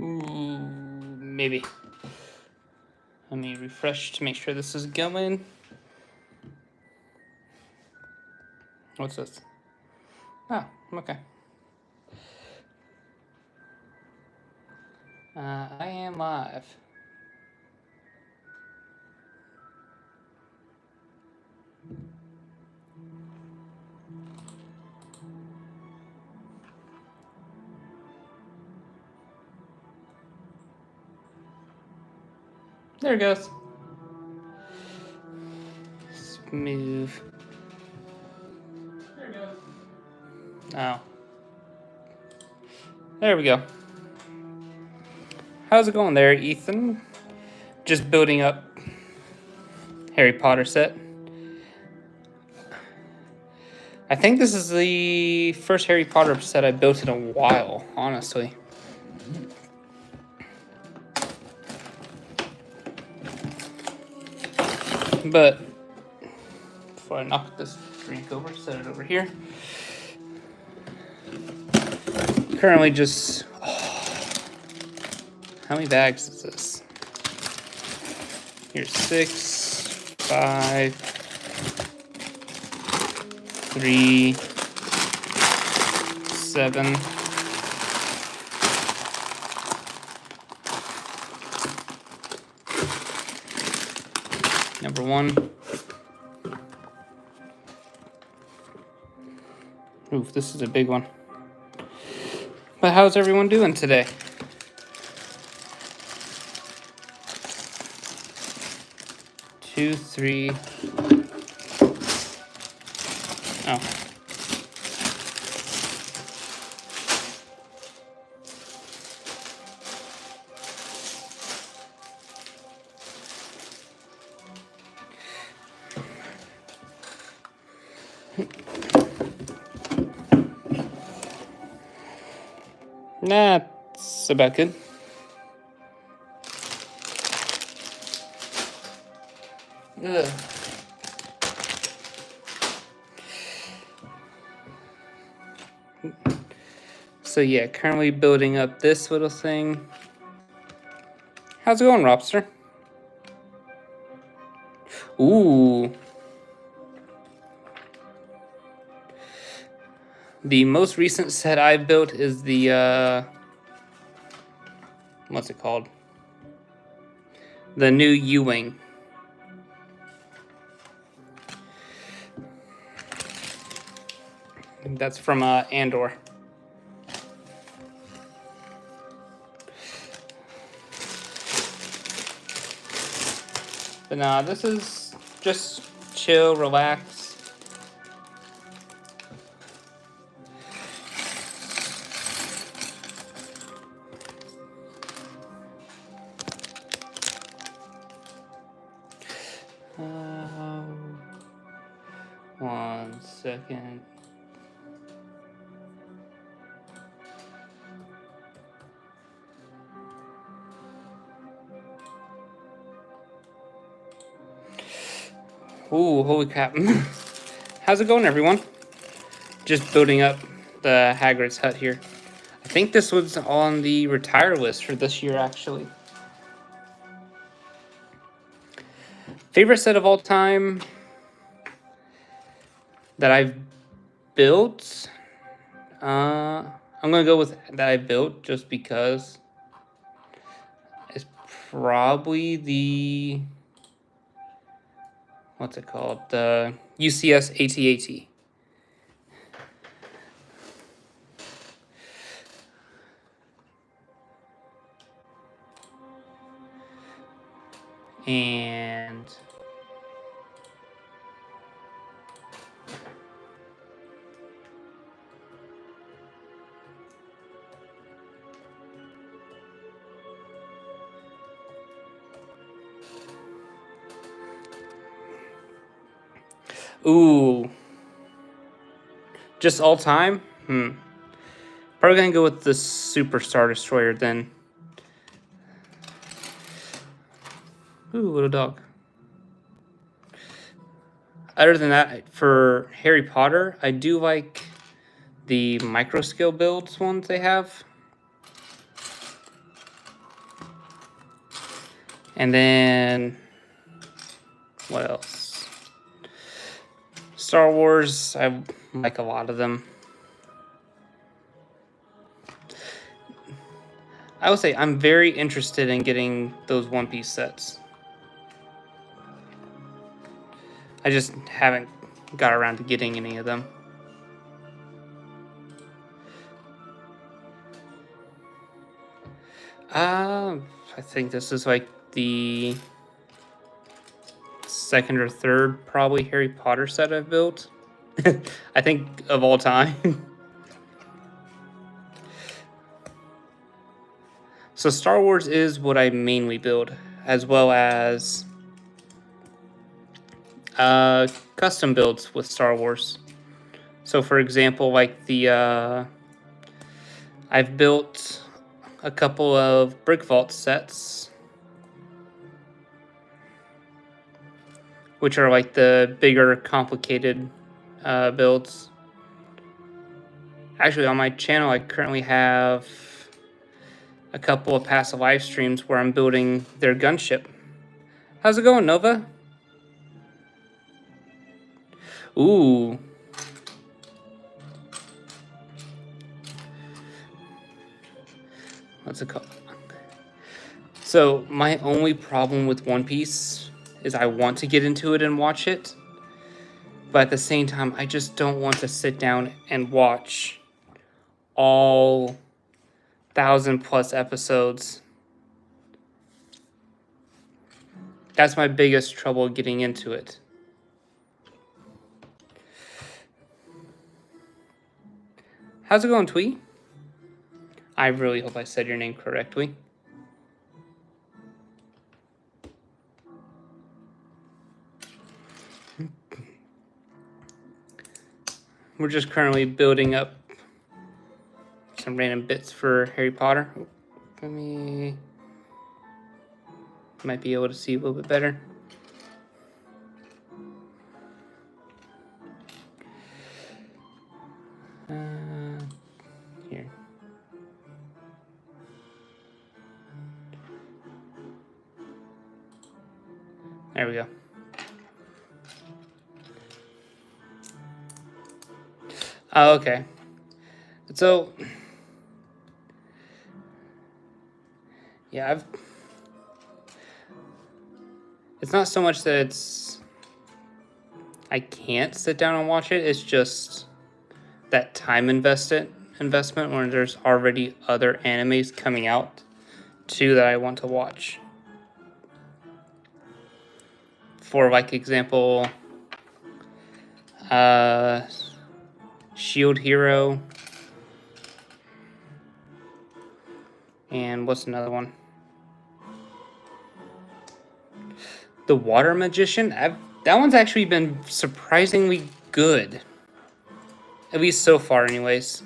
Maybe. Let me refresh to make sure this is going. What's this? Oh, okay. I am live. There it goes. Smooth. There it goes. Oh. There we go. How's it going there, Ethan? Just building up Harry Potter set. I think this is the first Harry Potter set I built in a while, honestly. But before I knock this drink over, set it over here. Currently just... how many bags is this? Here's 6, 5, 3, 7. Number 1. Oof, this is a big one. But how's everyone doing today? Two, 3. Oh. That's about good. Ugh. So yeah, currently building up this little thing. How's it going, Robster? Ooh. The most recent set I've built is the, what's it called? The new U-Wing. That's from Andor. But nah, this is just chill, relax. One second. Ooh, holy crap. How's it going, everyone? Just building up the Hagrid's hut here. I think this was on the retire list for this year, actually. Favorite set of all time that I've built? I'm going to go with that I built just because it's probably the... what's it called? The UCS AT-AT. And ooh, just all time? Probably gonna go with the Super Star Destroyer then. Ooh, little dog. Other than that, for Harry Potter, I do like the micro scale builds ones they have. And then, what else? Star Wars, I like a lot of them. I would say I'm very interested in getting those One Piece sets. I just haven't got around to getting any of them. I think this is like the second or third probably Harry Potter set I've built. I think of all time. So Star Wars is what I mainly build, as well as custom builds with Star Wars. So for example, like the I've built a couple of Brick Vault sets, which are like the bigger, complicated builds. Actually, on my channel, I currently have a couple of passive live streams where I'm building their gunship. How's it going, Nova? Ooh. What's it called? So, my only problem with One Piece is I want to get into it and watch it. But at the same time, I just don't want to sit down and watch all 1,000+ episodes. That's my biggest trouble getting into it. How's it going, Twee? I really hope I said your name correctly. We're just currently building up some random bits for Harry Potter. Let me... Might be able to see a little bit better. Here. There we go. Oh, okay. So, yeah, it's not so much that I can't sit down and watch it. It's just that time investment when there's already other animes coming out too that I want to watch. For like example, Shield Hero, and what's another one? The Water Magician. That one's actually been surprisingly good, at least so far, anyways.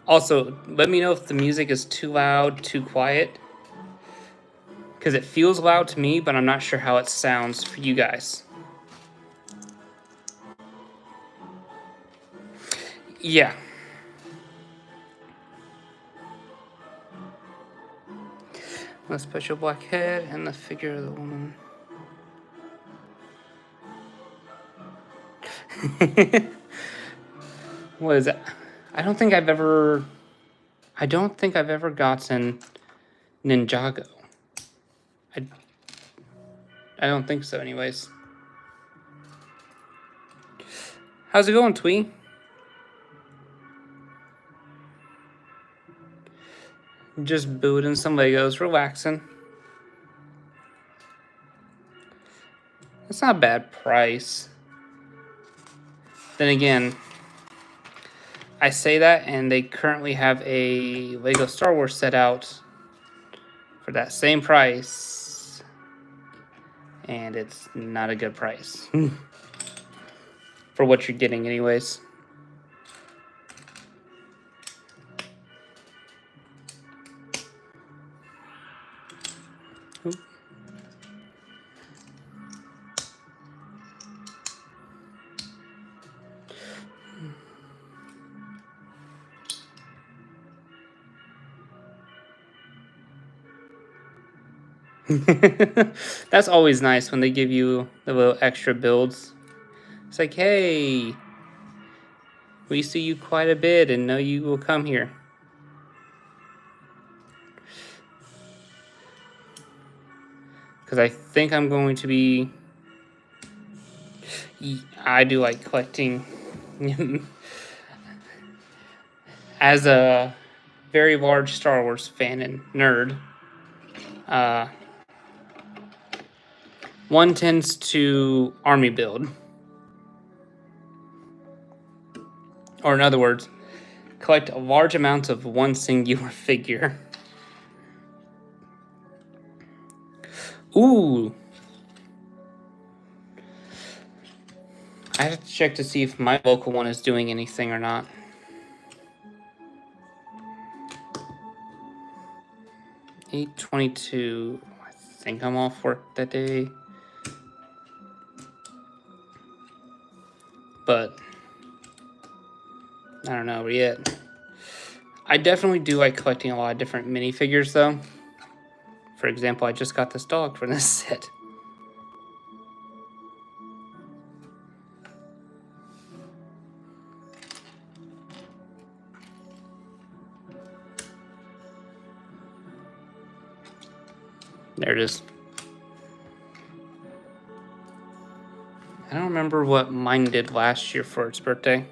Also, let me know if the music is too loud, too quiet. Because it feels loud to me, but I'm not sure how it sounds for you guys. Yeah. The special black head and the figure of the woman. What is that? I don't think I've ever gotten Ninjago. I don't think so, anyways. How's it going, Twee? Just building some Legos, relaxing. That's not a bad price. Then again, I say that, and they currently have a Lego Star Wars set out for that same price, and it's not a good price for what you're getting anyways. That's always nice when they give you the little extra builds. It's like, hey, we see you quite a bit and know you will come here. Because I think I'm going to be... I do like collecting. As a very large Star Wars fan and nerd, one tends to army build. Or in other words, collect large amounts of one singular figure. Ooh. I have to check to see if my local one is doing anything or not. $8.22. I think I'm off work that day. But I don't know yet. I definitely do like collecting a lot of different minifigures, though. For example, I just got this dog from this set. There it is. I don't remember what mine did last year for its birthday.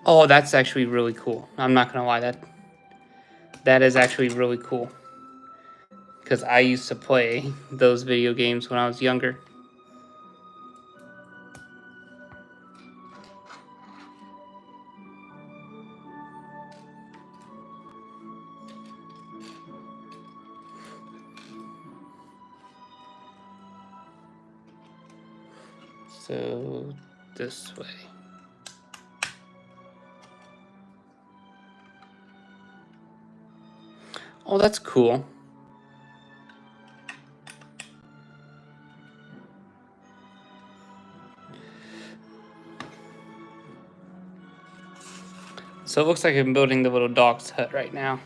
Oh, that's actually really cool. I'm not gonna lie, that is actually really cool. Because I used to play those video games when I was younger. So, this way. Oh, that's cool. So it looks like I'm building the little dog's hut right now.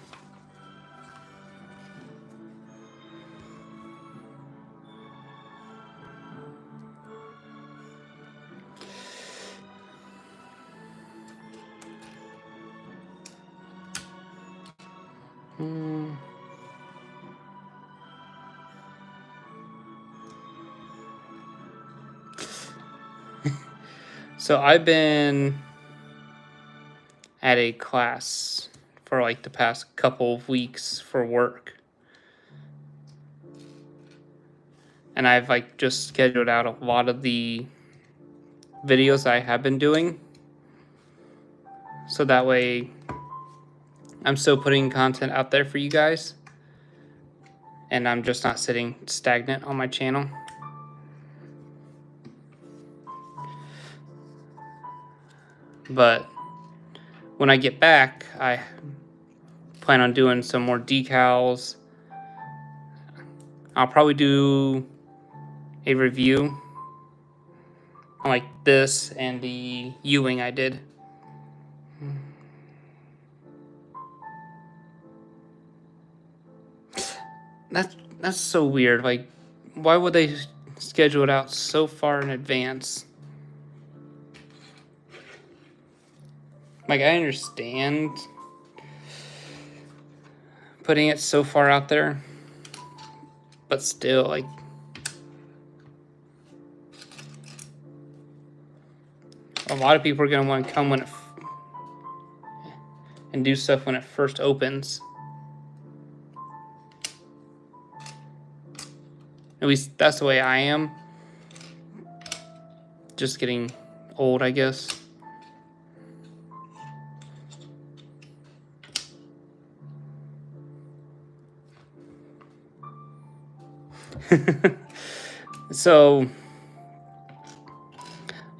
So I've been at a class for like the past couple of weeks for work. And I've like just scheduled out a lot of the videos I have been doing. So that way I'm still putting content out there for you guys. And I'm just not sitting stagnant on my channel. But when I get back, I plan on doing some more decals. I'll probably do a review on like this and the U-wing I did. That's so weird. Like, why would they schedule it out so far in advance? Like, I understand putting it so far out there, but still, like, a lot of people are gonna want to come when it and do stuff when it first opens. At least that's the way I am. Just getting old, I guess. So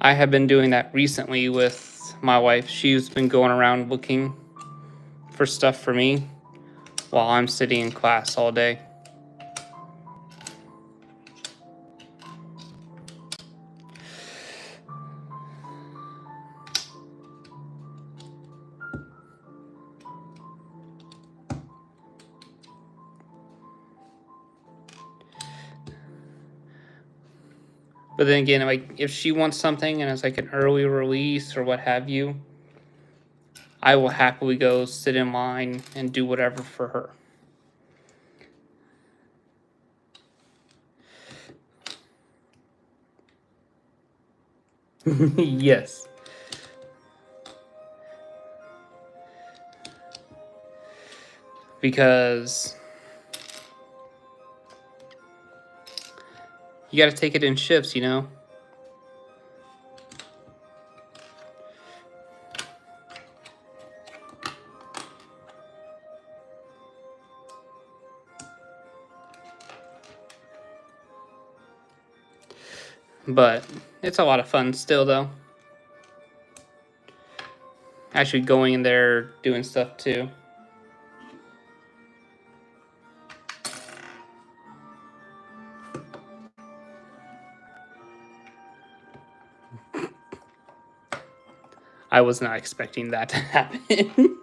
I have been doing that recently with my wife. She's been going around looking for stuff for me while I'm sitting in class all day. But then again, like if she wants something and it's like an early release or what have you, I will happily go sit in line and do whatever for her. Yes. Because you got to take it in shifts, you know? But it's a lot of fun still, though. Actually going in there doing stuff, too. I was not expecting that to happen.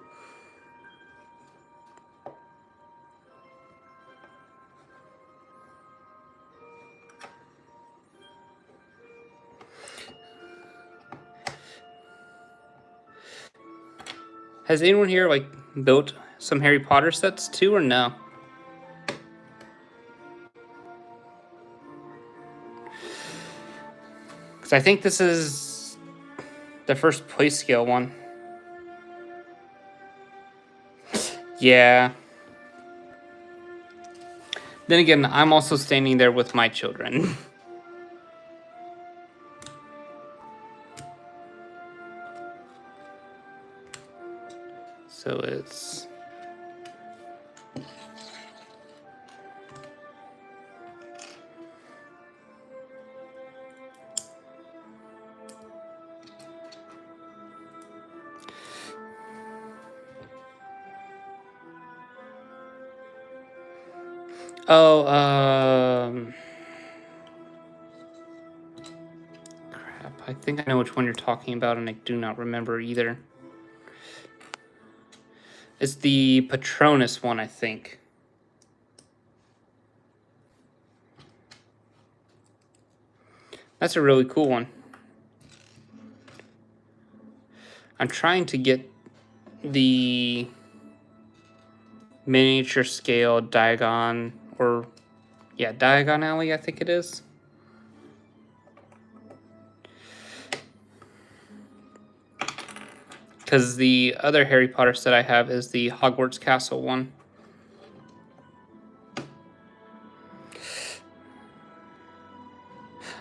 Has anyone here, like, built some Harry Potter sets, too, or no? Because I think this is the first play scale one. Yeah. Then again, I'm also standing there with my children. So it's... Oh, crap. I think I know which one you're talking about, and I do not remember either. It's the Patronus one, I think. That's a really cool one. I'm trying to get the miniature scale Diagon, or yeah, Diagon Alley, I think it is. Because the other Harry Potter set I have is the Hogwarts Castle one.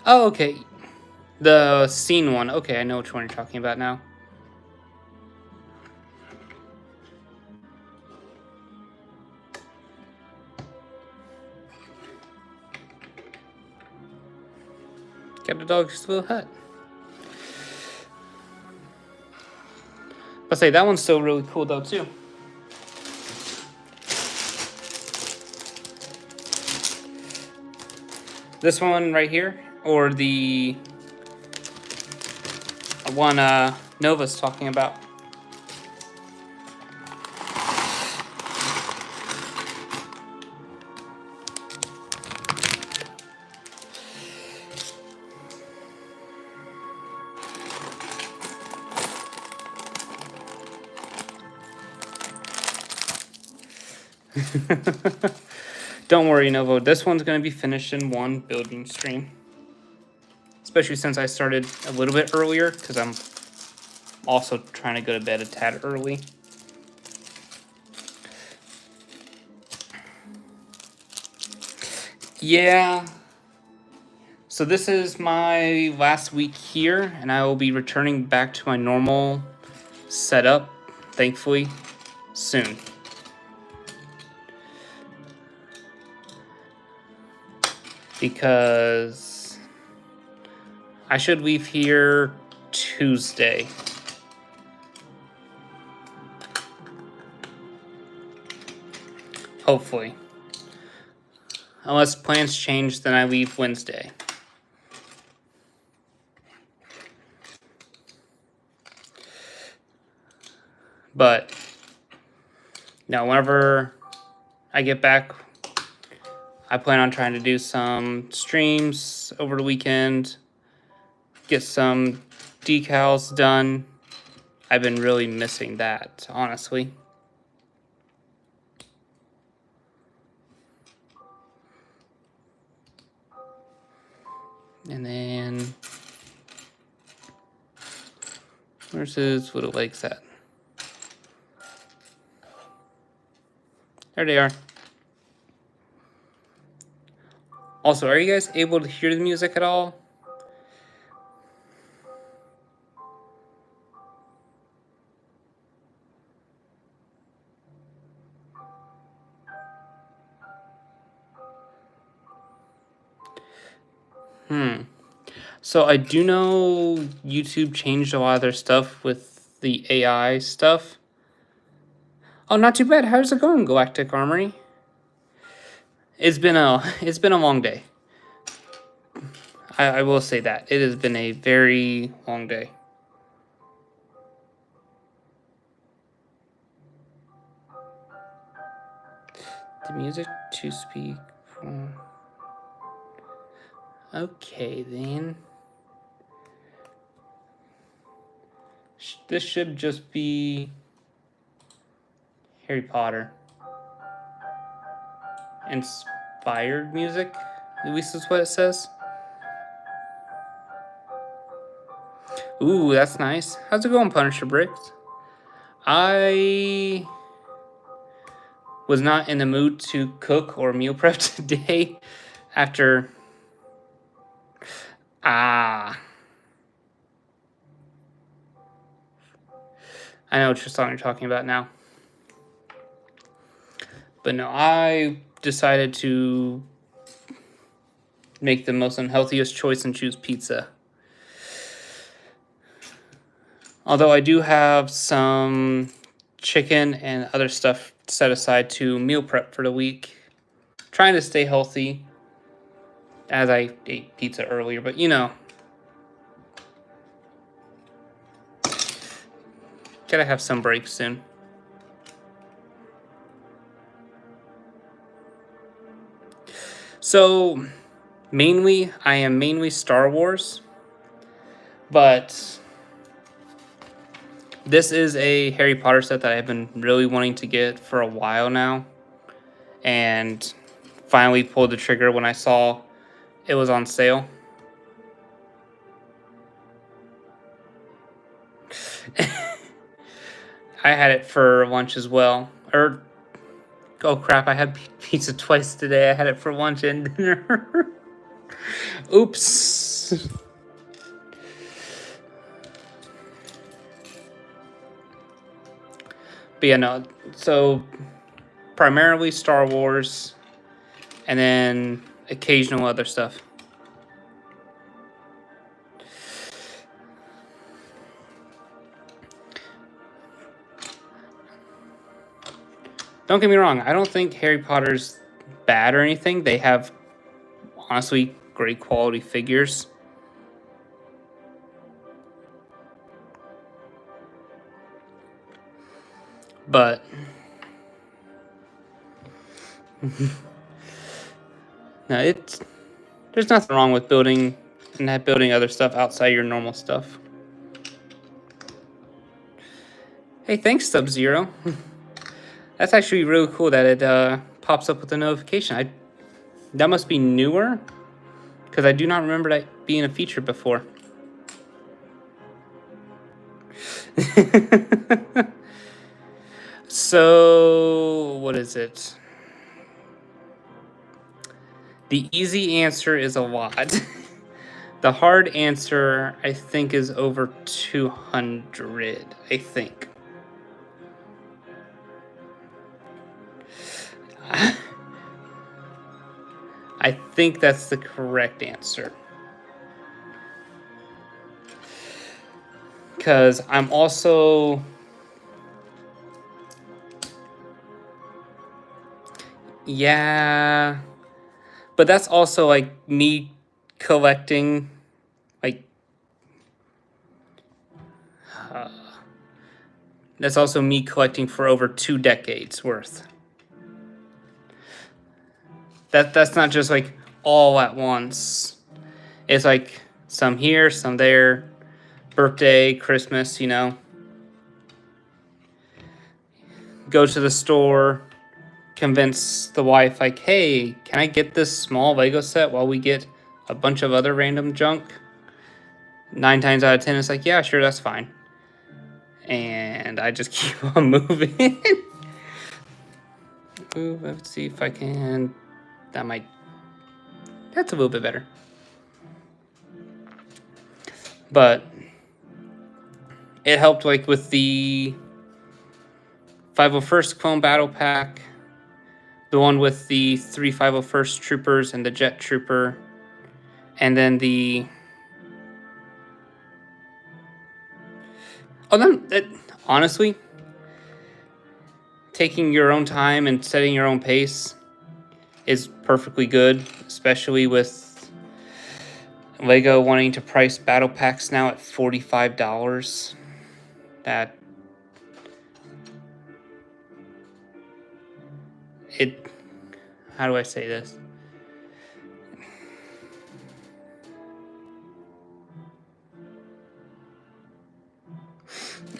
Oh, okay. The scene one. Okay, I know which one you're talking about now. Got a dog's little hut. I'll say that one's still really cool though too. This one right here, or the one Nova's talking about. Don't worry, Novo. This one's going to be finished in one building stream. Especially since I started a little bit earlier, because I'm also trying to go to bed a tad early. Yeah. So this is my last week here, and I will be returning back to my normal setup, thankfully, soon. Because I should leave here Tuesday. Hopefully. Unless plans change, then I leave Wednesday. But, now whenever I get back, I plan on trying to do some streams over the weekend, get some decals done. I've been really missing that, honestly. And then, where's his little legs at? There they are. Also, are you guys able to hear the music at all? So I do know YouTube changed a lot of their stuff with the AI stuff. Oh, not too bad. How's it going, Galactic Armory? It's been a long day. I will say that. It has been a very long day. The music to speak. Okay, then. This should just be Harry Potter. Inspired music, at least is what it says. Ooh, that's nice. How's it going, Punisher Bricks? I was not in the mood to cook or meal prep today after... I know which song you're talking about now. But no, I decided to make the most unhealthiest choice and choose pizza. Although I do have some chicken and other stuff set aside to meal prep for the week. Trying to stay healthy as I ate pizza earlier, but you know. Gotta have some breaks soon. So, I am mainly Star Wars, but this is a Harry Potter set that I've been really wanting to get for a while now, and finally pulled the trigger when I saw it was on sale. I had it for lunch as well. Oh crap, I had pizza twice today. I had it for lunch and dinner. Oops. But yeah, no. So, primarily Star Wars, and then occasional other stuff. Don't get me wrong, I don't think Harry Potter's bad or anything. They have, honestly, great quality figures. But no, there's nothing wrong with building other stuff outside your normal stuff. Hey, thanks, Sub-Zero. That's actually really cool that it pops up with a notification. That must be newer, because I do not remember that being a feature before. So, what is it? The easy answer is a lot. The hard answer, I think, is over 200, I think. I think that's the correct answer. Because I'm also... Yeah... But that's also, like, me collecting, like... that's also me collecting for over 2 decades worth. That's not just, like, all at once. It's, like, Some here, some there. Birthday, Christmas, you know. Go to the store, convince the wife, like, hey, can I get this small Lego set while we get a bunch of other random junk? 9 times out of 10, it's like, yeah, sure, that's fine. And I just keep on moving. Ooh, let's see if I can. That's a little bit better. But it helped, like, with the 501st Clone Battle Pack, the one with the 3 501st Troopers and the Jet Trooper, and then the... Oh, no, honestly, taking your own time and setting your own pace is perfectly good, especially with Lego wanting to price battle packs now at $45. How do I say this?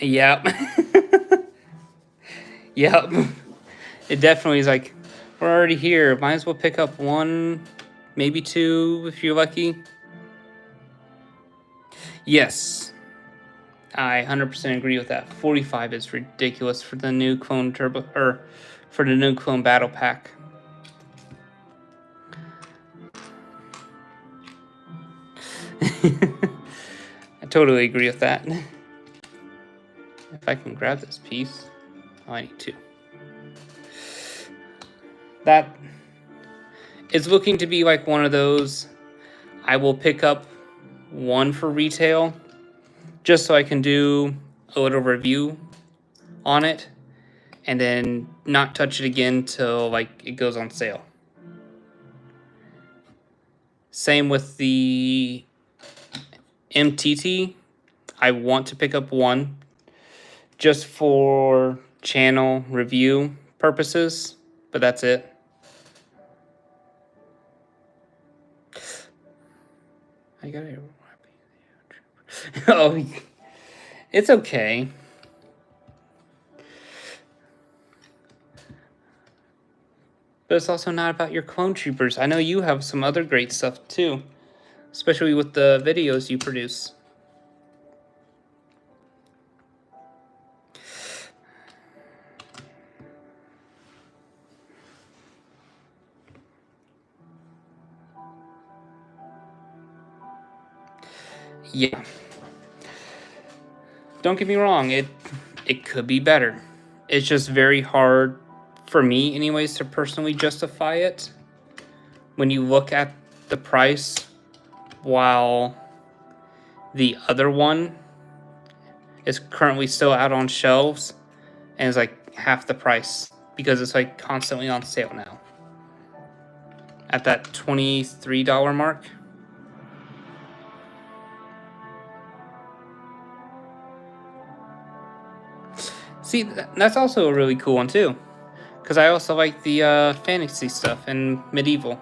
Yep. Yep. It definitely is like, we're already here. Might as well pick up 1, maybe 2 if you're lucky. Yes. I 100% agree with that. 45 is ridiculous for the new Clone Turbo, or for the new Clone Battle Pack. I totally agree with that. If I can grab this piece. Oh, I need 2. That is looking to be like one of those. I will pick up 1 for retail just so I can do a little review on it and then not touch it again till like it goes on sale. Same with the MTT. I want to pick up 1 just for channel review purposes, but that's it. I got it. Oh, it's okay. But it's also not about your clone troopers. I know you have some other great stuff too, especially with the videos you produce. Yeah. Don't get me wrong, it could be better. It's just very hard for me anyways to personally justify it when you look at the price while the other one is currently still out on shelves and is like half the price because it's like constantly on sale now at that $23 mark. See, that's also a really cool one too, because I also like the fantasy stuff and medieval.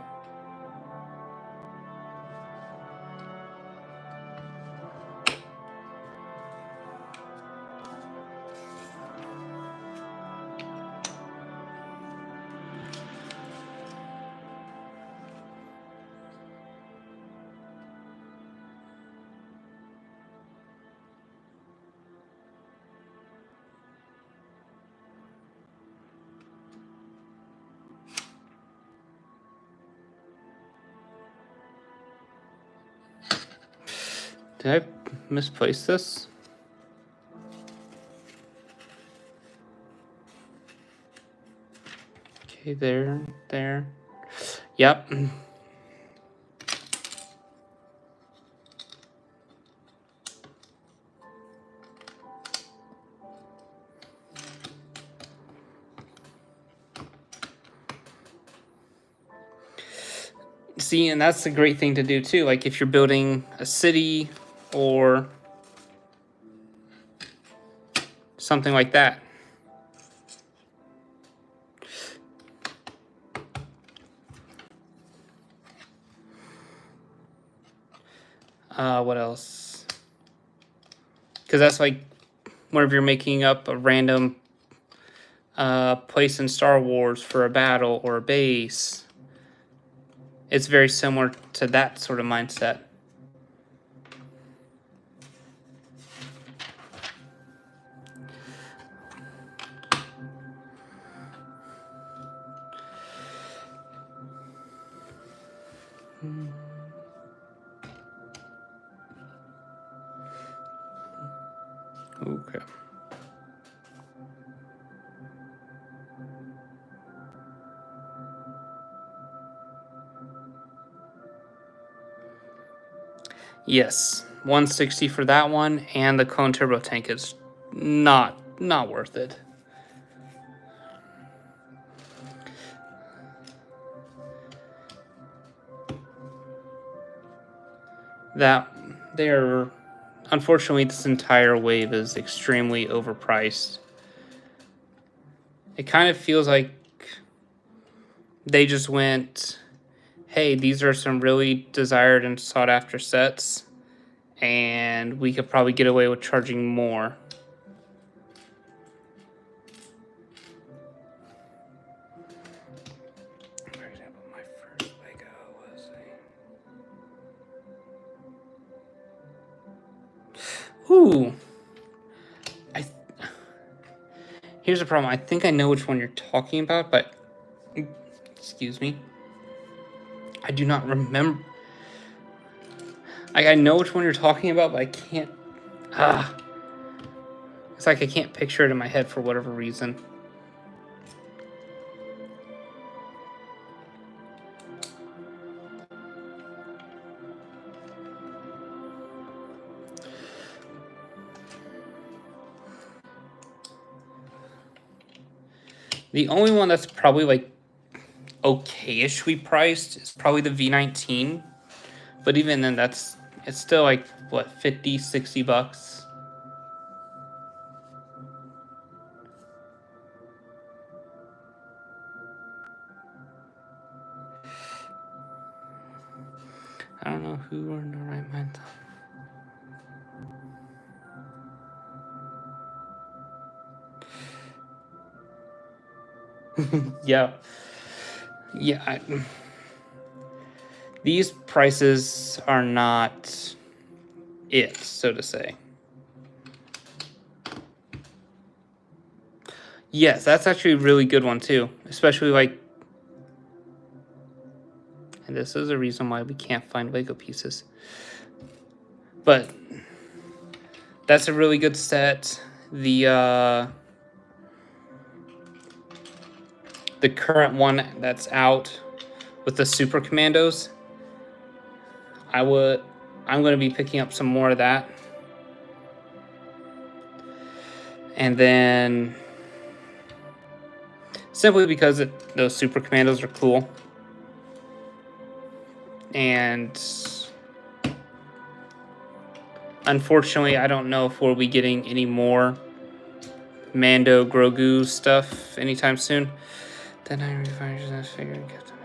Did I misplace this? Okay, there. Yep. See, and that's the great thing to do too. Like if you're building a city or something like that. What else? Because that's like whenever you're making up a random place in Star Wars for a battle or a base, it's very similar to that sort of mindset. Okay. Yes, 160 for that one, and the clone turbo tank is not worth it. That they're unfortunately this entire wave is extremely overpriced. It kind of feels like they just went, hey, these are some really desired and sought after sets, and we could probably get away with charging more. For example, my first Lego was a... Ooh. Here's the problem. I think I know which one you're talking about, but excuse me. I do not remember. I know which one you're talking about, but I can't. It's like I can't picture it in my head for whatever reason. The only one that's probably like okay-ishly priced is probably the V19. But even then, it's still like, what, 50, 60 bucks? I don't know who are in the right mind. Yeah. These prices are not it, so to say. Yes, that's actually a really good one too. Especially like, and this is a reason why we can't find Lego pieces. But that's a really good set. The current one that's out with the Super Commandos, I'm going to be picking up some more of that. And then simply because those Super Commandos are cool. And unfortunately, I don't know if we'll be getting any more Mando Grogu stuff anytime soon. Then I refined that figure and kept them.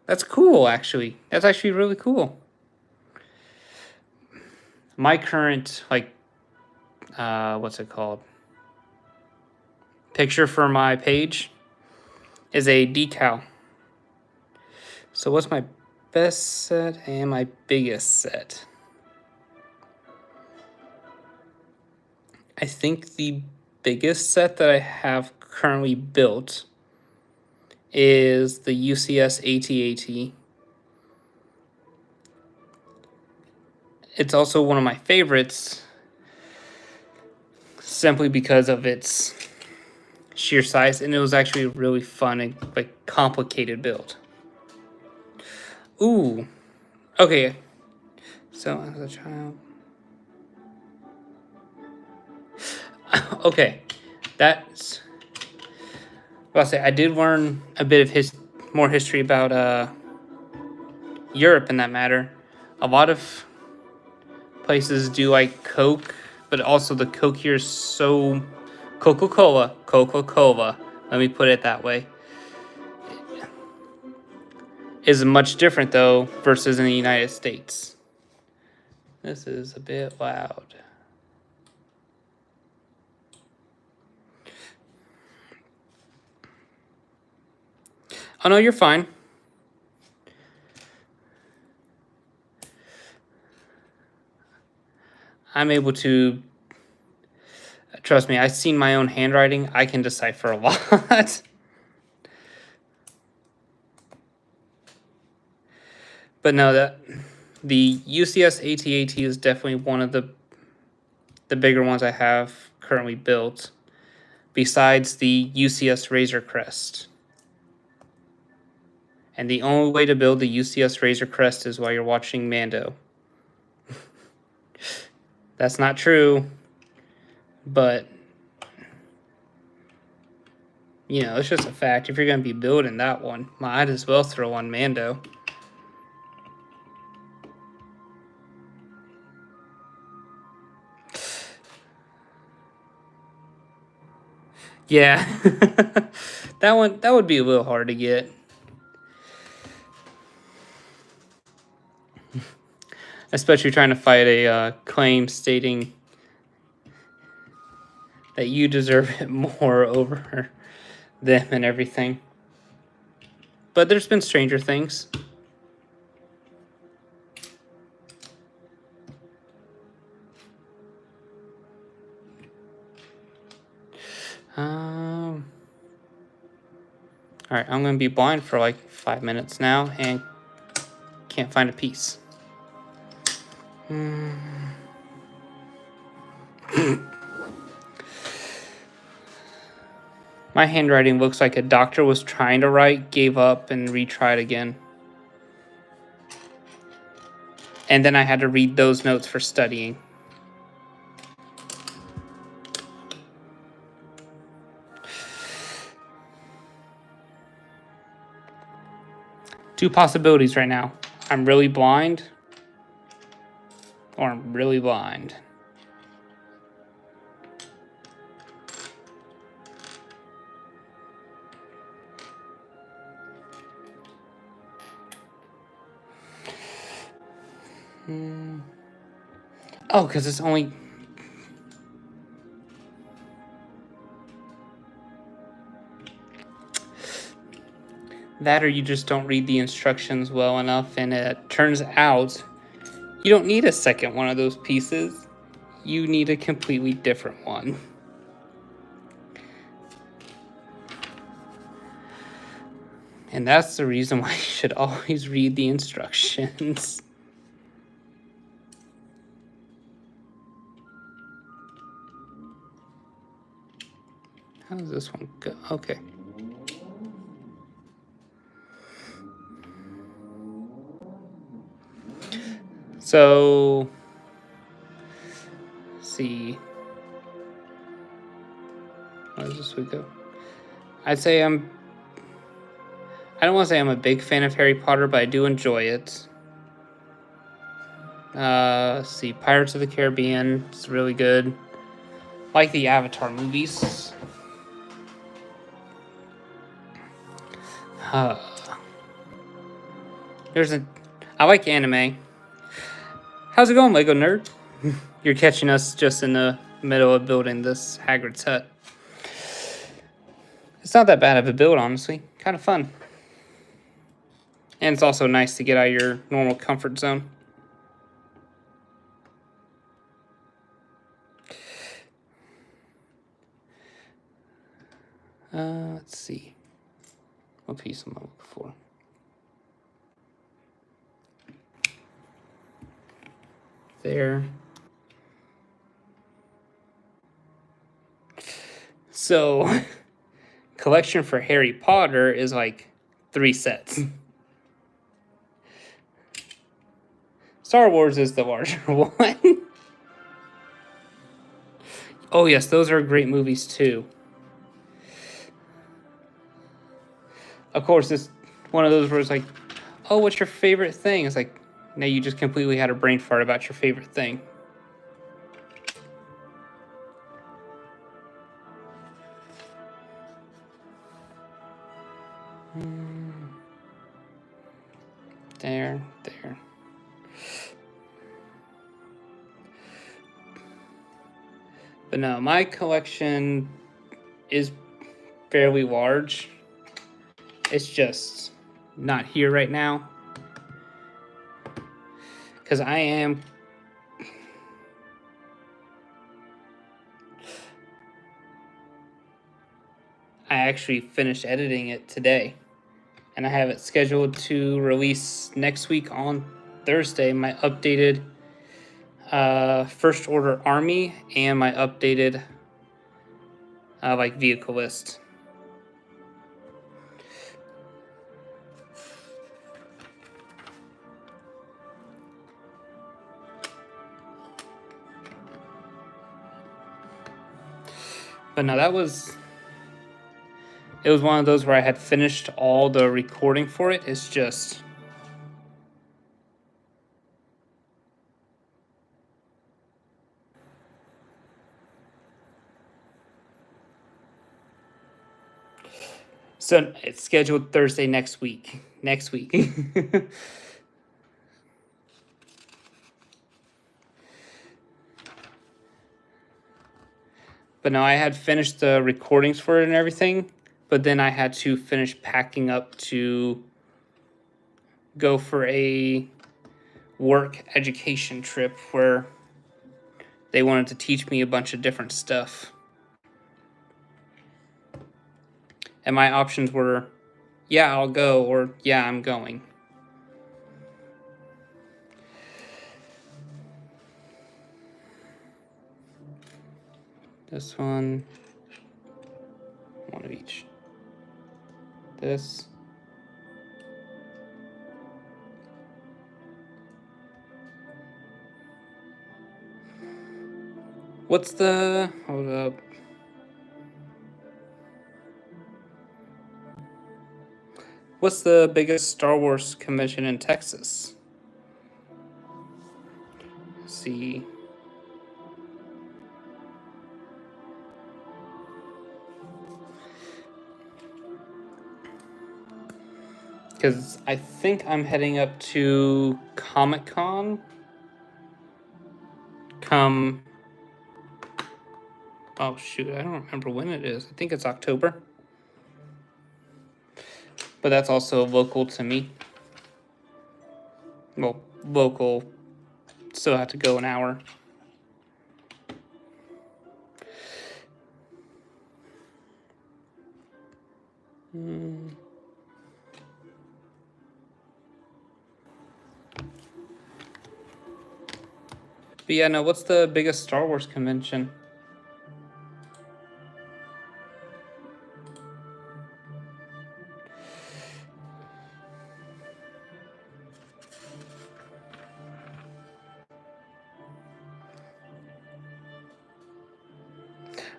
That's cool, actually. That's actually really cool. My current, like, what's it called? Picture for my page is a decal. So what's my best set and my biggest set? I think the biggest set that I have currently built is the UCS AT-AT. It's also one of my favorites simply because of its sheer size, and it was actually a really fun and like complicated build. Ooh, okay. So as a child, okay, that's. I'll say I did learn a bit of more history about Europe in that matter. A lot of places do like Coke, but also the Coke here is so Coca-Cola. Let me put it that way. is much different, though, versus in the United States. This is a bit loud. Oh, no, you're fine. I'm able to... Trust me, I've seen my own handwriting. I can decipher a lot. But no, the UCS AT-AT is definitely one of the bigger ones I have currently built, besides the UCS Razor Crest. And the only way to build the UCS Razor Crest is while you're watching Mando. That's not true, but you know, it's just a fact. If you're going to be building that one, might as well throw on Mando. Yeah, that would be a little hard to get. Especially trying to fight a claim stating that you deserve it more over them and everything. But there's been stranger things. Alright, I'm going to be blind for like 5 minutes now and can't find a piece. My handwriting looks like a doctor was trying to write, gave up, and retried again. And then I had to read those notes for studying. Two possibilities right now. I'm really blind, or I'm really blind. Oh, because it's only... That or you just don't read the instructions well enough, and it turns out you don't need a second one of those pieces. You need a completely different one. And that's the reason why you should always read the instructions. How does this one go? Okay. So, let's see. How does this one go? I'd say I don't want to say I'm a big fan of Harry Potter, but I do enjoy it. Let's see. Pirates of the Caribbean. It's really good. Like the Avatar movies. I like anime. How's it going, Lego nerd? You're catching us just in the middle of building this Hagrid's hut. It's not that bad of a build, honestly. Kind of fun. And it's also nice to get out of your normal comfort zone. Let's see. What piece am I looking for? There. So, collection for Harry Potter is like 3 sets. Star Wars is the larger one. Oh yes, those are great movies too. Of course, it's one of those where it's like, oh, what's your favorite thing? It's like, now you just completely had a brain fart about your favorite thing. There. But no, my collection is fairly large. It's just not here right now. Because I actually finished editing it today. And I have it scheduled to release next week on Thursday, my updated First Order Army and my updated vehicle list. But no, it was one of those where I had finished all the recording for it. It's just so it's scheduled Thursday next week. But no, I had finished the recordings for it and everything, but then I had to finish packing up to go for a work education trip where they wanted to teach me a bunch of different stuff. And my options were, yeah, I'll go, or yeah, I'm going. This one of each. This. What's the, hold up. What's the biggest Star Wars convention in Texas? Let's see. Because I think I'm heading up to Comic-Con come... Oh, shoot, I don't remember when it is. I think it's October. But that's also local to me. Well, local. Still have to go an hour. But yeah, no, what's the biggest Star Wars convention?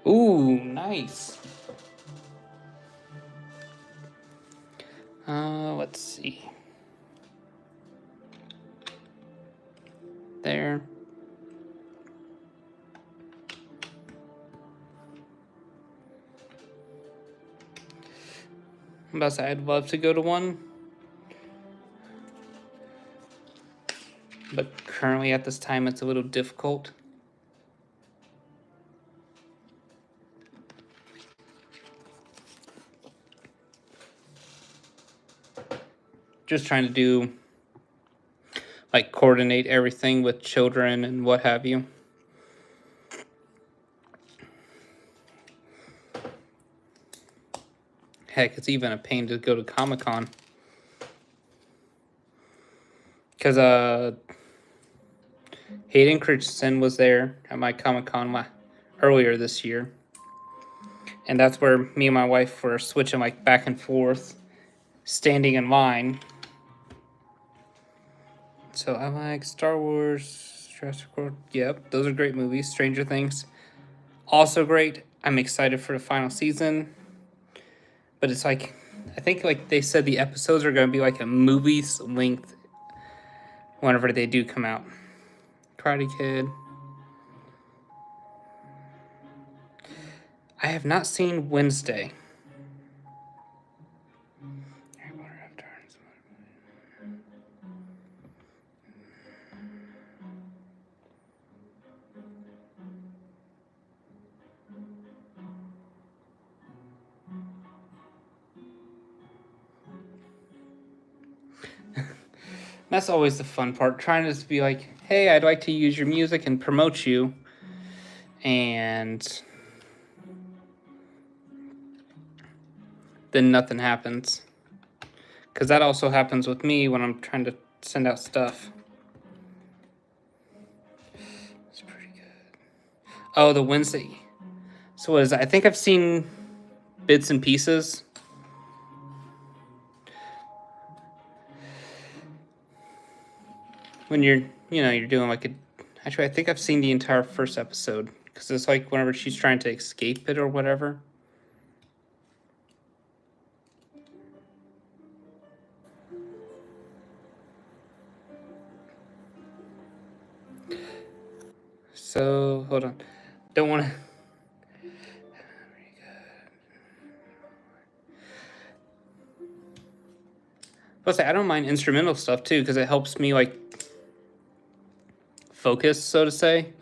Ooh, nice. Let's see. There. I'm about to say I'd love to go to one. But currently at this time it's a little difficult. Just trying to do, like, coordinate everything with children and what have you. Heck, it's even a pain to go to Comic-Con. Because Hayden Christensen was there at my Comic-Con earlier this year. And that's where me and my wife were switching, like, back and forth, standing in line. So I like Star Wars, Jurassic World. Yep, those are great movies. Stranger Things, also great. I'm excited for the final season. But it's like, I think like they said the episodes are going to be like a movie's length whenever they do come out. Karate Kid. I have not seen Wednesday. That's always the fun part, trying to just be like, hey, I'd like to use your music and promote you. And then nothing happens. Because that also happens with me when I'm trying to send out stuff. It's pretty good. Oh, the Wednesday. So what is that? I think I've seen bits and pieces. When you're doing like a... Actually, I think I've seen the entire first episode. Because it's like whenever she's trying to escape it or whatever. So, hold on. Don't want to... Plus, I don't mind instrumental stuff too, because it helps me like focus, so to say.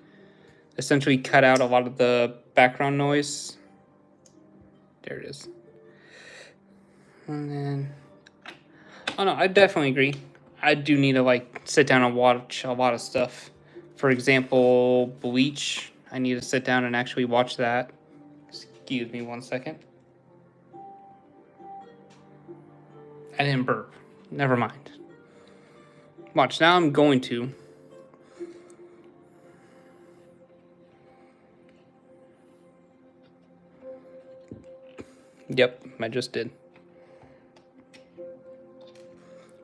Essentially cut out a lot of the background noise. There it is. And then, oh no, I definitely agree. I do need to like sit down and watch a lot of stuff. For example, Bleach. I need to sit down and actually watch that. Excuse me 1 second. I didn't burp. Never mind. Watch, now I'm going to. Yep, I just did.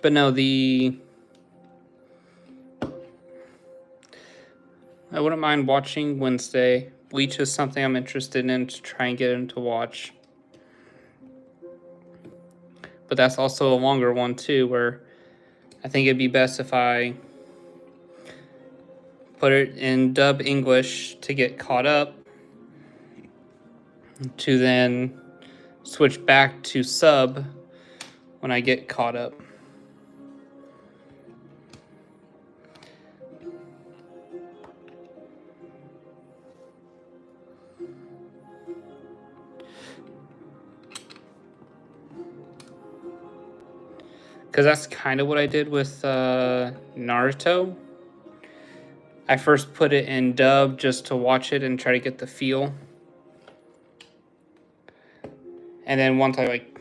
But no, I wouldn't mind watching Wednesday. Bleach is something I'm interested in to try and get him to watch. But that's also a longer one too, where I think it'd be best if I put it in dub English to get caught up, to then switch back to sub when I get caught up. Because that's kind of what I did with Naruto. I first put it in dub just to watch it and try to get the feel. And then once I like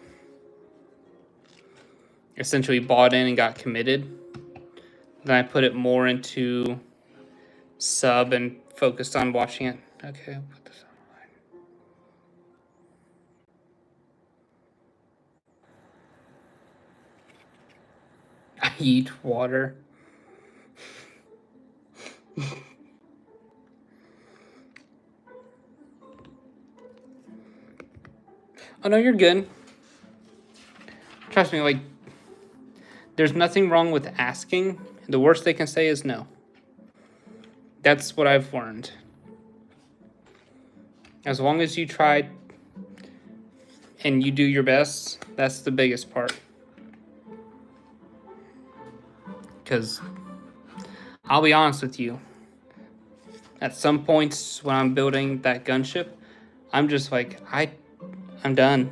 essentially bought in and got committed, then I put it more into sub and focused on watching it. Okay, I'll put this on. I eat water. Oh no, you're good. Trust me, like, there's nothing wrong with asking. The worst they can say is no. That's what I've learned. As long as you try and you do your best, that's the biggest part. Because I'll be honest with you, at some points when I'm building that gunship, I'm just like, I'm done.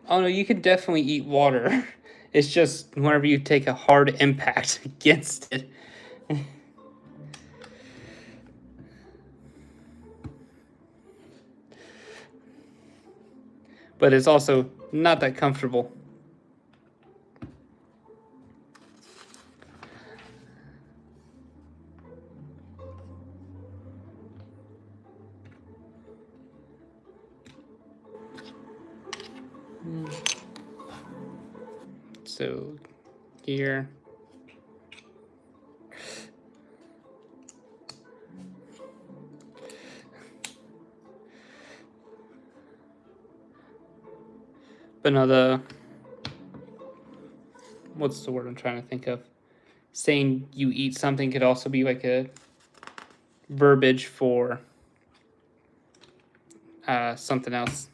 Oh no, you can definitely eat water. It's just whenever you take a hard impact against it. But it's also not that comfortable. So here. But no, what's the word I'm trying to think of? Saying you eat something could also be like a verbiage for something else.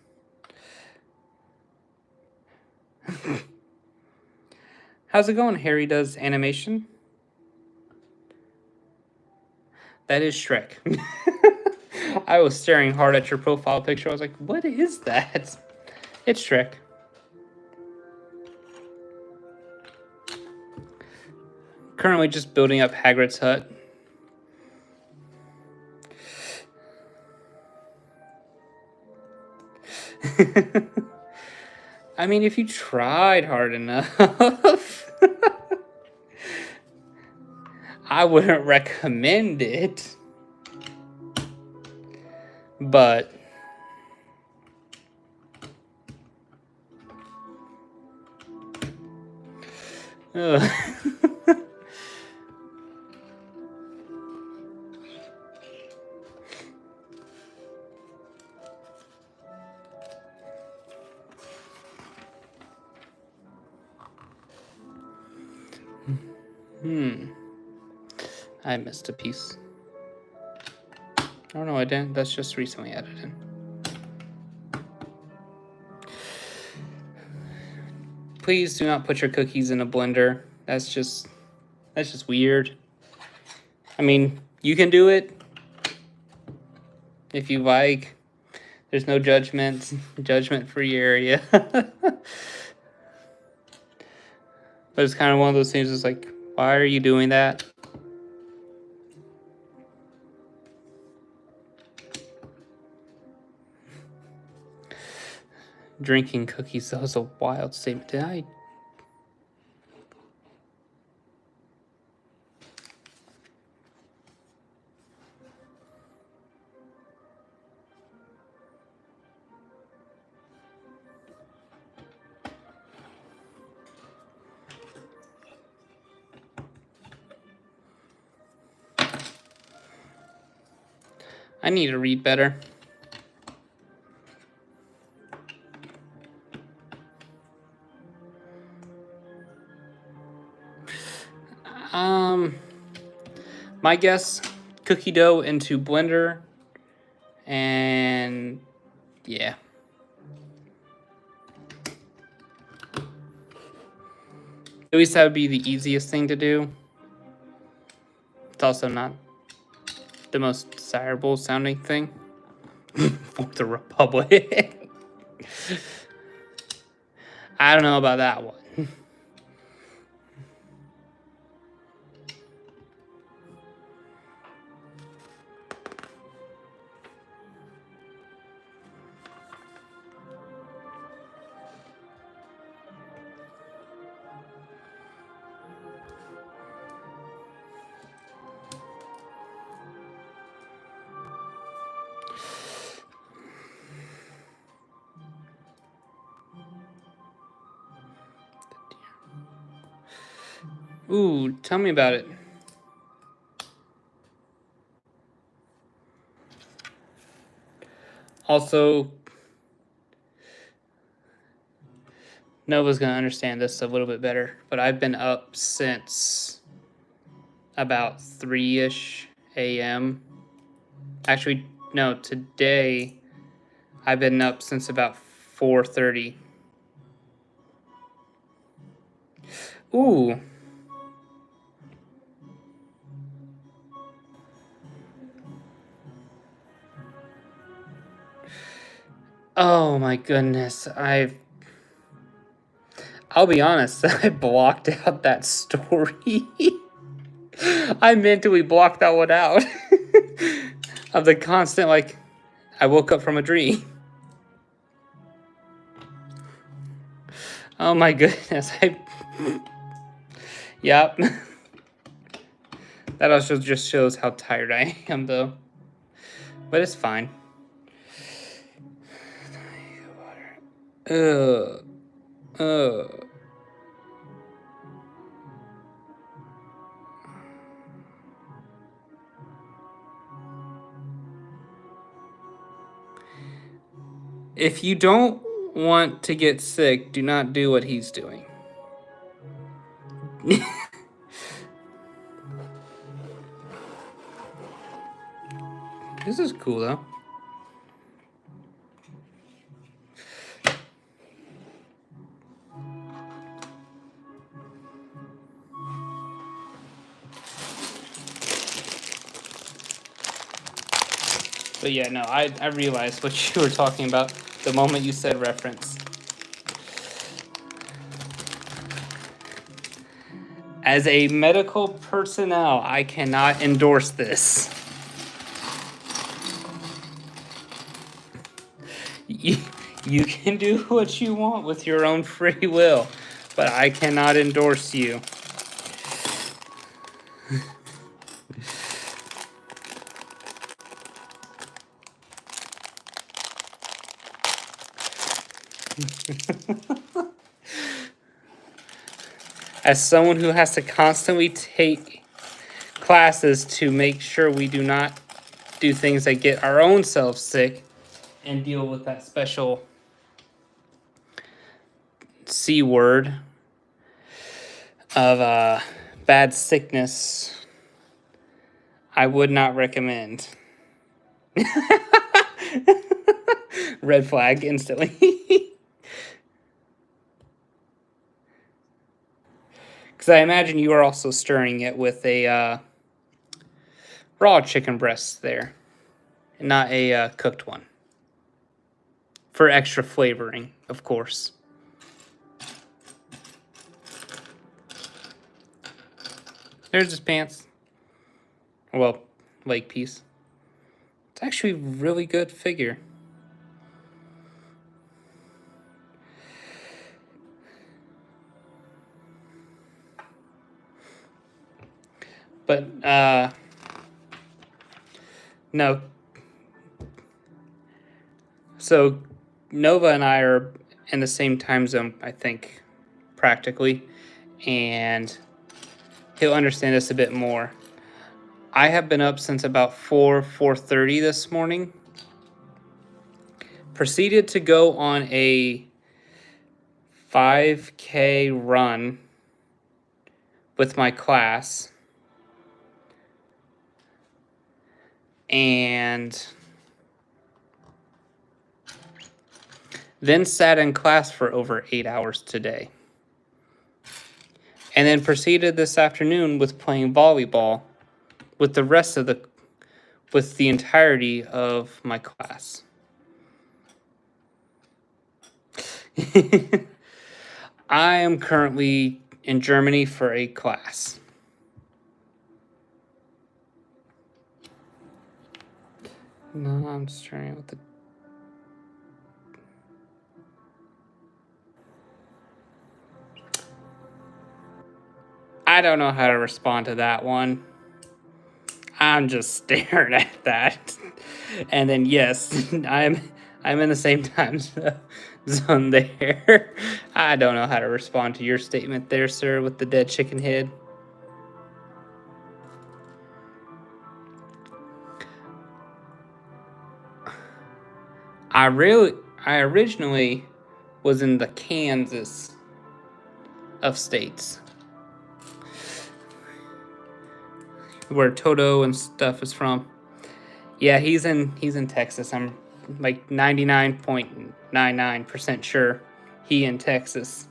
How's it going? Harry does animation. That is Shrek. I was staring hard at your profile picture. I was like, what is that? It's Shrek. Currently just building up Hagrid's hut. I mean, if you tried hard enough, I wouldn't recommend it. But I missed a piece. Oh no, I didn't. That's just recently added in. Please do not put your cookies in a blender. That's just weird. I mean, you can do it if you like. There's no judgment-free area. But it's kind of one of those things. It's like, why are you doing that? Drinking cookies, that was a wild statement. Did I? I need to read better. My guess, cookie dough into blender, and yeah. At least that would be the easiest thing to do. It's also not the most desirable sounding thing. Fuck the Republic. I don't know about that one. Ooh, tell me about it. Also, Nova's gonna understand this a little bit better, but I've been up since about 3-ish a.m. Actually, no, today I've been up since about 4:30. Ooh. Oh my goodness, I'll be honest, I blocked out that story. I mentally blocked that one out. Of the constant, like, I woke up from a dream. Oh my goodness, Yep. That also just shows how tired I am, though. But it's fine. If you don't want to get sick, do not do what he's doing. This is cool, though. But yeah, no, I realized what you were talking about the moment you said reference. As a medical personnel, I cannot endorse this. You can do what you want with your own free will, but I cannot endorse you. As someone who has to constantly take classes to make sure we do not do things that get our own selves sick and deal with that special C word of bad sickness, I would not recommend. Red flag instantly. Because I imagine you are also stirring it with a raw chicken breast there, not a cooked one. For extra flavoring, of course. There's his pants. Well, leg piece. It's actually a really good figure. But, no. So, Nova and I are in the same time zone, I think, practically. And he'll understand this a bit more. I have been up since about 4:30 this morning. Proceeded to go on a 5K run with my class. And then sat in class for over 8 hours today. And then proceeded this afternoon with playing volleyball with the entirety of my class. I am currently in Germany for a class. No, I'm just trying with the... I don't know how to respond to that one. I'm just staring at that. And then yes, I'm in the same time zone there. I don't know how to respond to your statement there, sir, with the dead chicken head. I originally was in the Kansas of states, where Toto and stuff is from. Yeah, he's in Texas. I'm like 99.99% sure he in Texas.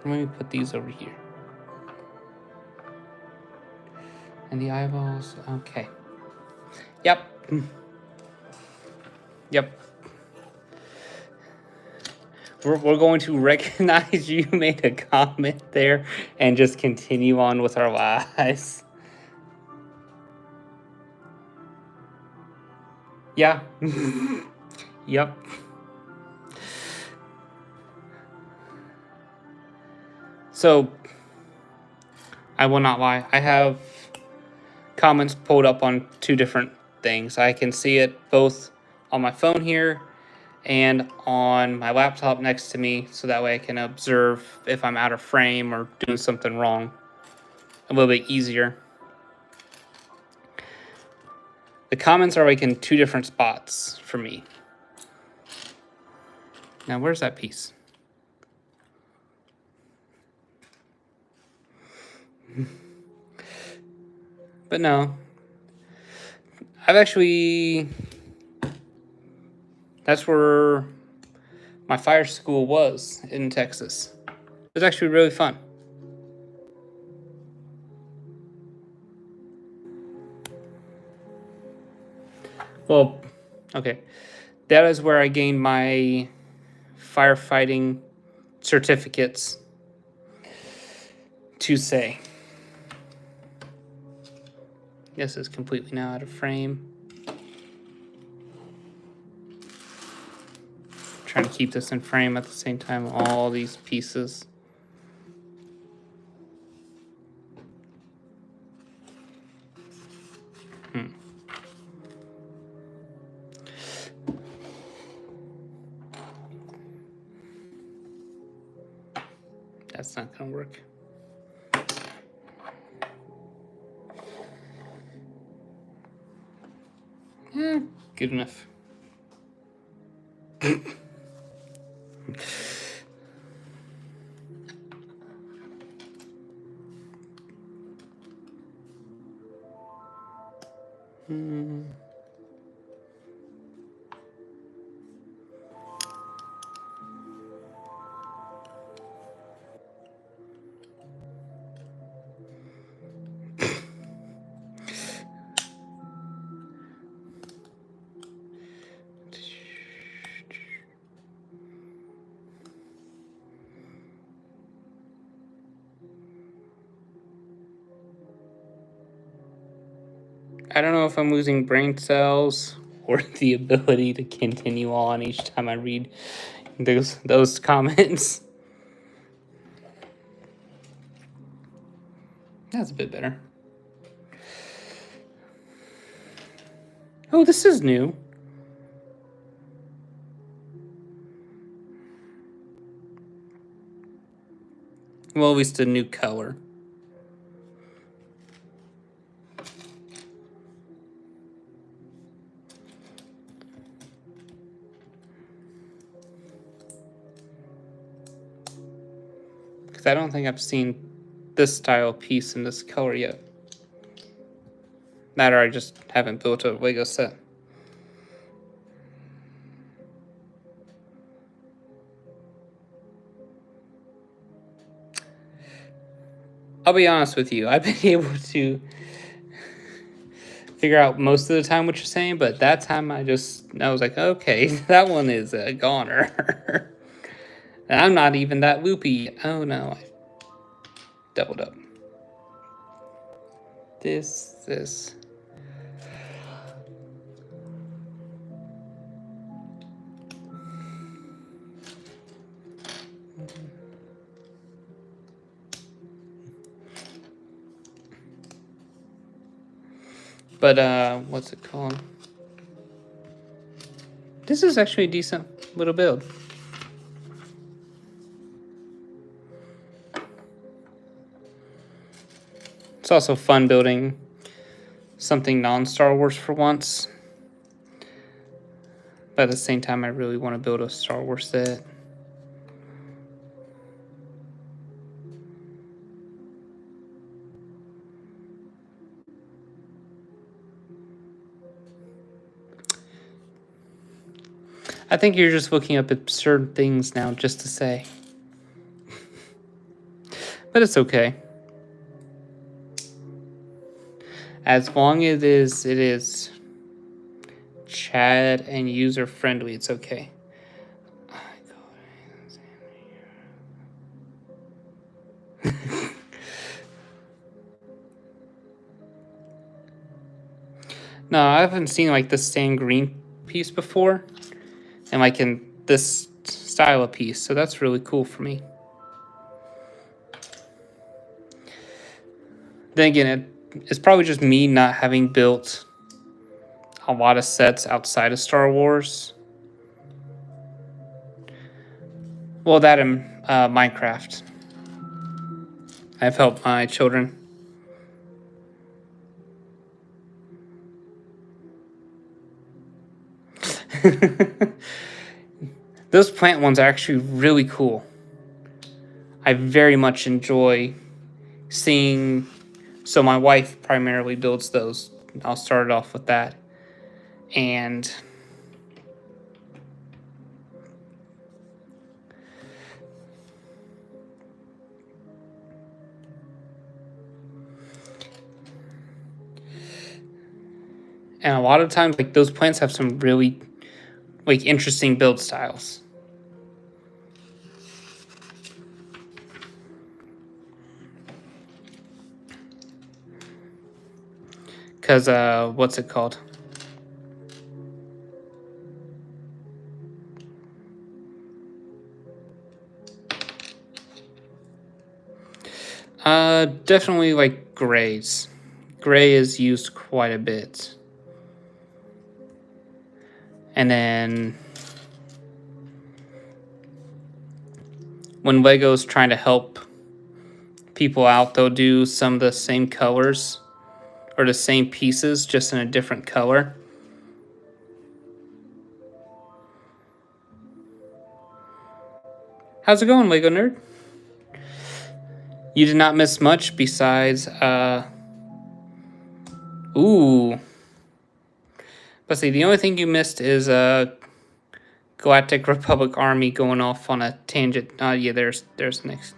Let me put these over here. And the eyeballs, okay. Yep. Yep. We're going to recognize you made a comment there and just continue on with our lives. Yeah. Yep. So, I will not lie. I have comments pulled up on two different things. I can see it both on my phone here and on my laptop next to me, so that way I can observe if I'm out of frame or doing something wrong a little bit easier. The comments are like in two different spots for me. Now, where's that piece? But no, I've actually, that's where my fire school was in Texas. It was actually really fun. Well, okay. That is where I gained my firefighting certificates to say. This is completely now out of frame. Trying to keep this in frame at the same time, all these pieces. That's not gonna work. Good enough. I don't know if I'm losing brain cells or the ability to continue on each time I read those comments. That's a bit better. Oh, this is new. Well, at least a new color. Because I don't think I've seen this style piece in this color yet. That or I just haven't built a Lego set. I'll be honest with you, I've been able to figure out most of the time what you're saying, but that time I was like, okay, that one is a goner. And I'm not even that loopy. Oh no, I doubled up. This. But what's it called? This is actually a decent little build. It's also fun building something non-Star Wars for once. But at the same time, I really want to build a Star Wars set. I think you're just looking up absurd things now just to say. But it's okay. As long as it is chat and user friendly, it's okay. No, I haven't seen like this sand green piece before, and like in this style of piece, so that's really cool for me. Then again, it's probably just me not having built a lot of sets outside of Star Wars. Well, that and Minecraft. I've helped my children. Those plant ones are actually really cool. I very much enjoy seeing. So my wife primarily builds those. I'll start it off with that. And And a lot of times, like, those plants have some really, like, interesting build styles. Because, what's it called? Definitely, like, grays. Gray is used quite a bit. And then when Lego's trying to help people out, they'll do some of the same colors or the same pieces, just in a different color. How's it going, Lego Nerd? You did not miss much besides, ooh. Let's see, the only thing you missed is, Galactic Republic Army going off on a tangent. Yeah, there's next.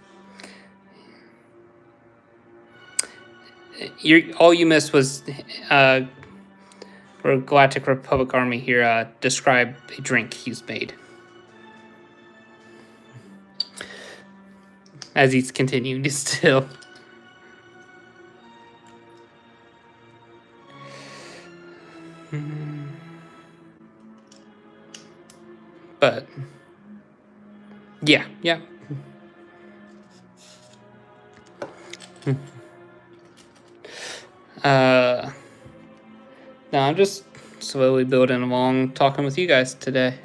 All you missed was, for Galactic Republic Army here, describe a drink he's made. As he's continuing to still. But yeah. No, I'm just slowly building along, talking with you guys today.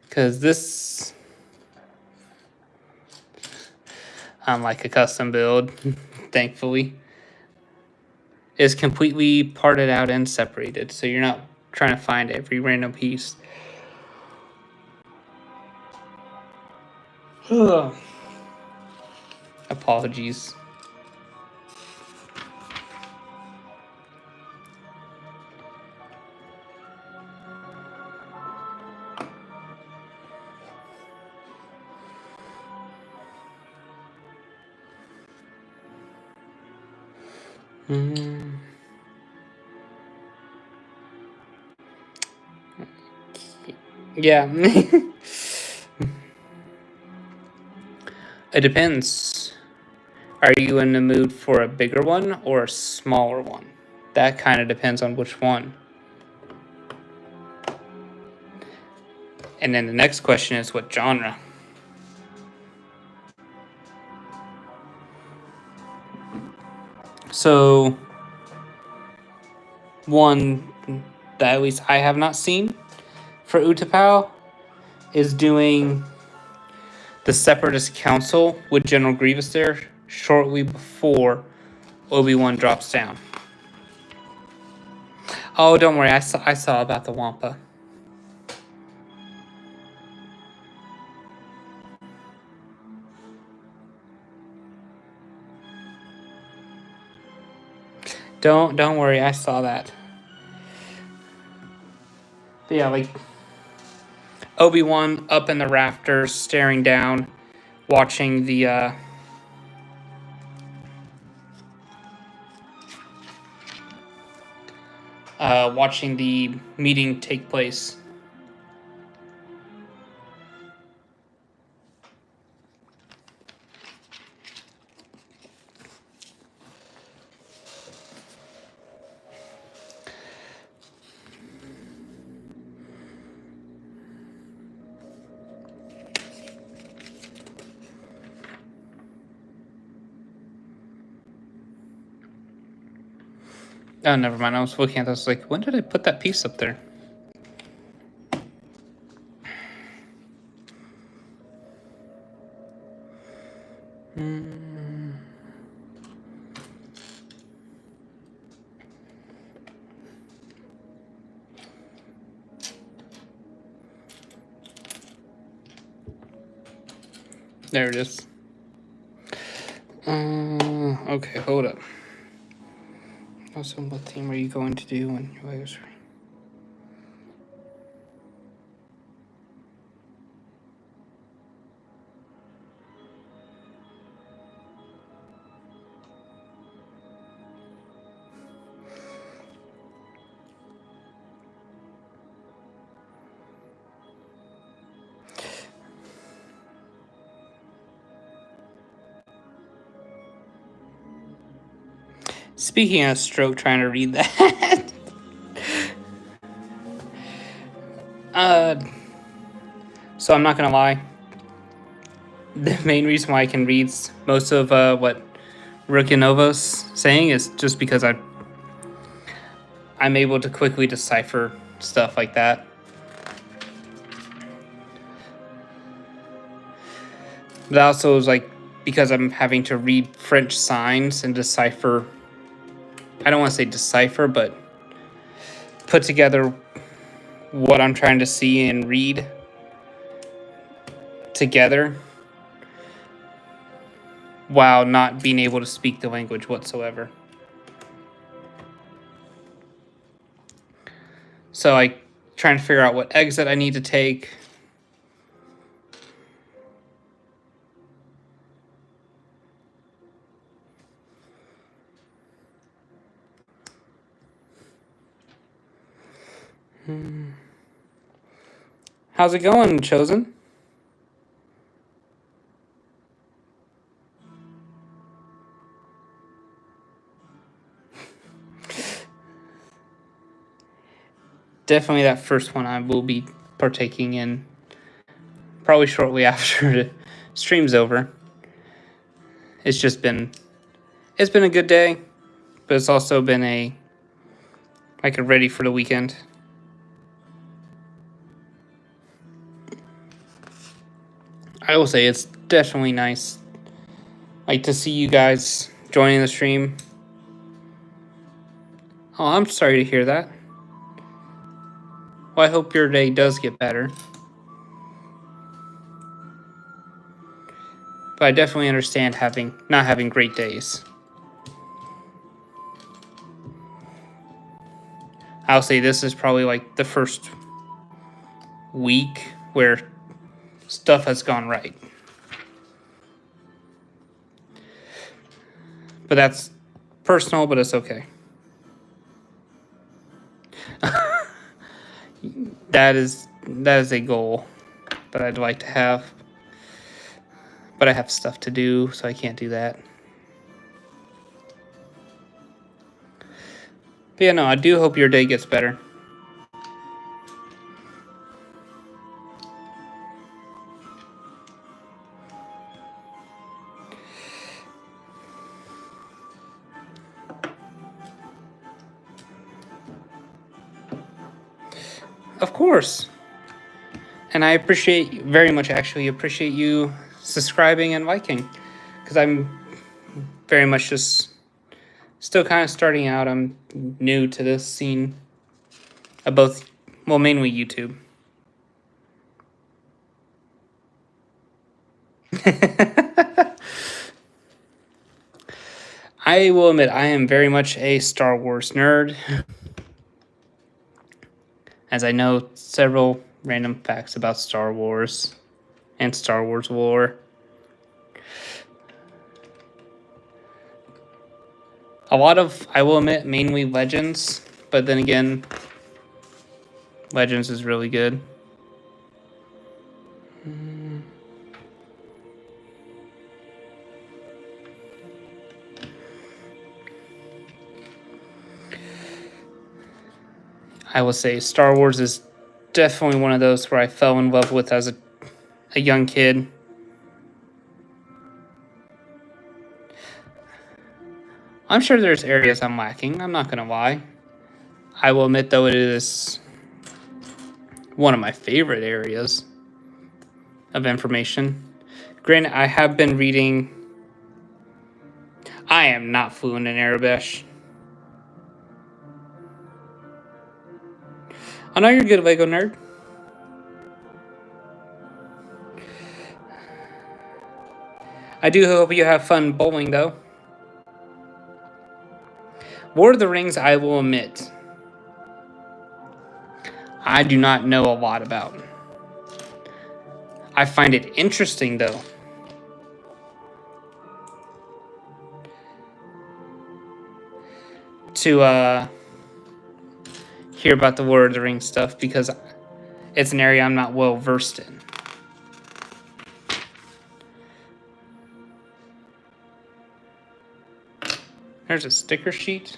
Because this, unlike a custom build, thankfully, is completely parted out and separated. So you're not trying to find every random piece. Apologies. Yeah. It depends. Are you in the mood for a bigger one or a smaller one? That kind of depends on which one. And then the next question is what genre? So, one that at least I have not seen for Utapau is doing the Separatist Council with General Grievous there shortly before Obi-Wan drops down. Oh, don't worry, I saw about the Wampa. Don't worry, I saw that. But yeah, like Obi-Wan up in the rafters, staring down, watching the watching the meeting take place. Oh, never mind. I was looking at this like, when did I put that piece up there? There it is. Okay, hold up. Also, what theme are you going to do when your Legos are? Speaking of stroke, trying to read that. So I'm not gonna lie. The main reason why I can read most of what Rukinova's saying is just because I'm able to quickly decipher stuff like that. But also is like because I'm having to read French signs and decipher. I don't want to say decipher, but put together what I'm trying to see and read together while not being able to speak the language whatsoever. So I trying to figure out what exit I need to take. How's it going, Chosen? Definitely that first one I will be partaking in probably shortly after the stream's over. It's been a good day, but it's also been a ready for the weekend. I will say it's definitely nice to see you guys joining the stream. Oh, I'm sorry to hear that. Well, I hope your day does get better. But I definitely understand not having great days. I'll say this is probably the first week where stuff has gone right. But that's personal, but it's okay. That is a goal that I'd like to have. But I have stuff to do, so I can't do that. But yeah, no, I do hope your day gets better. Of course. And I very much appreciate you subscribing and liking. Because I'm very much just still kind of starting out. I'm new to this scene of mainly YouTube. I will admit, I am very much a Star Wars nerd. As I know several random facts about Star Wars and Star Wars lore. A lot of, I will admit, mainly Legends, but then again, Legends is really good. I will say Star Wars is definitely one of those where I fell in love with as a young kid. I'm sure there's areas I'm lacking. I'm not going to lie. I will admit, though, it is one of my favorite areas of information. Granted, I have been reading. I am not fluent in Arabic. I know you're a good Lego nerd. I do hope you have fun bowling, though. Lord of the Rings, I will admit, I do not know a lot about. I find it interesting, though. To hear about the Lord of the Rings stuff because it's an area I'm not well versed in. There's a sticker sheet.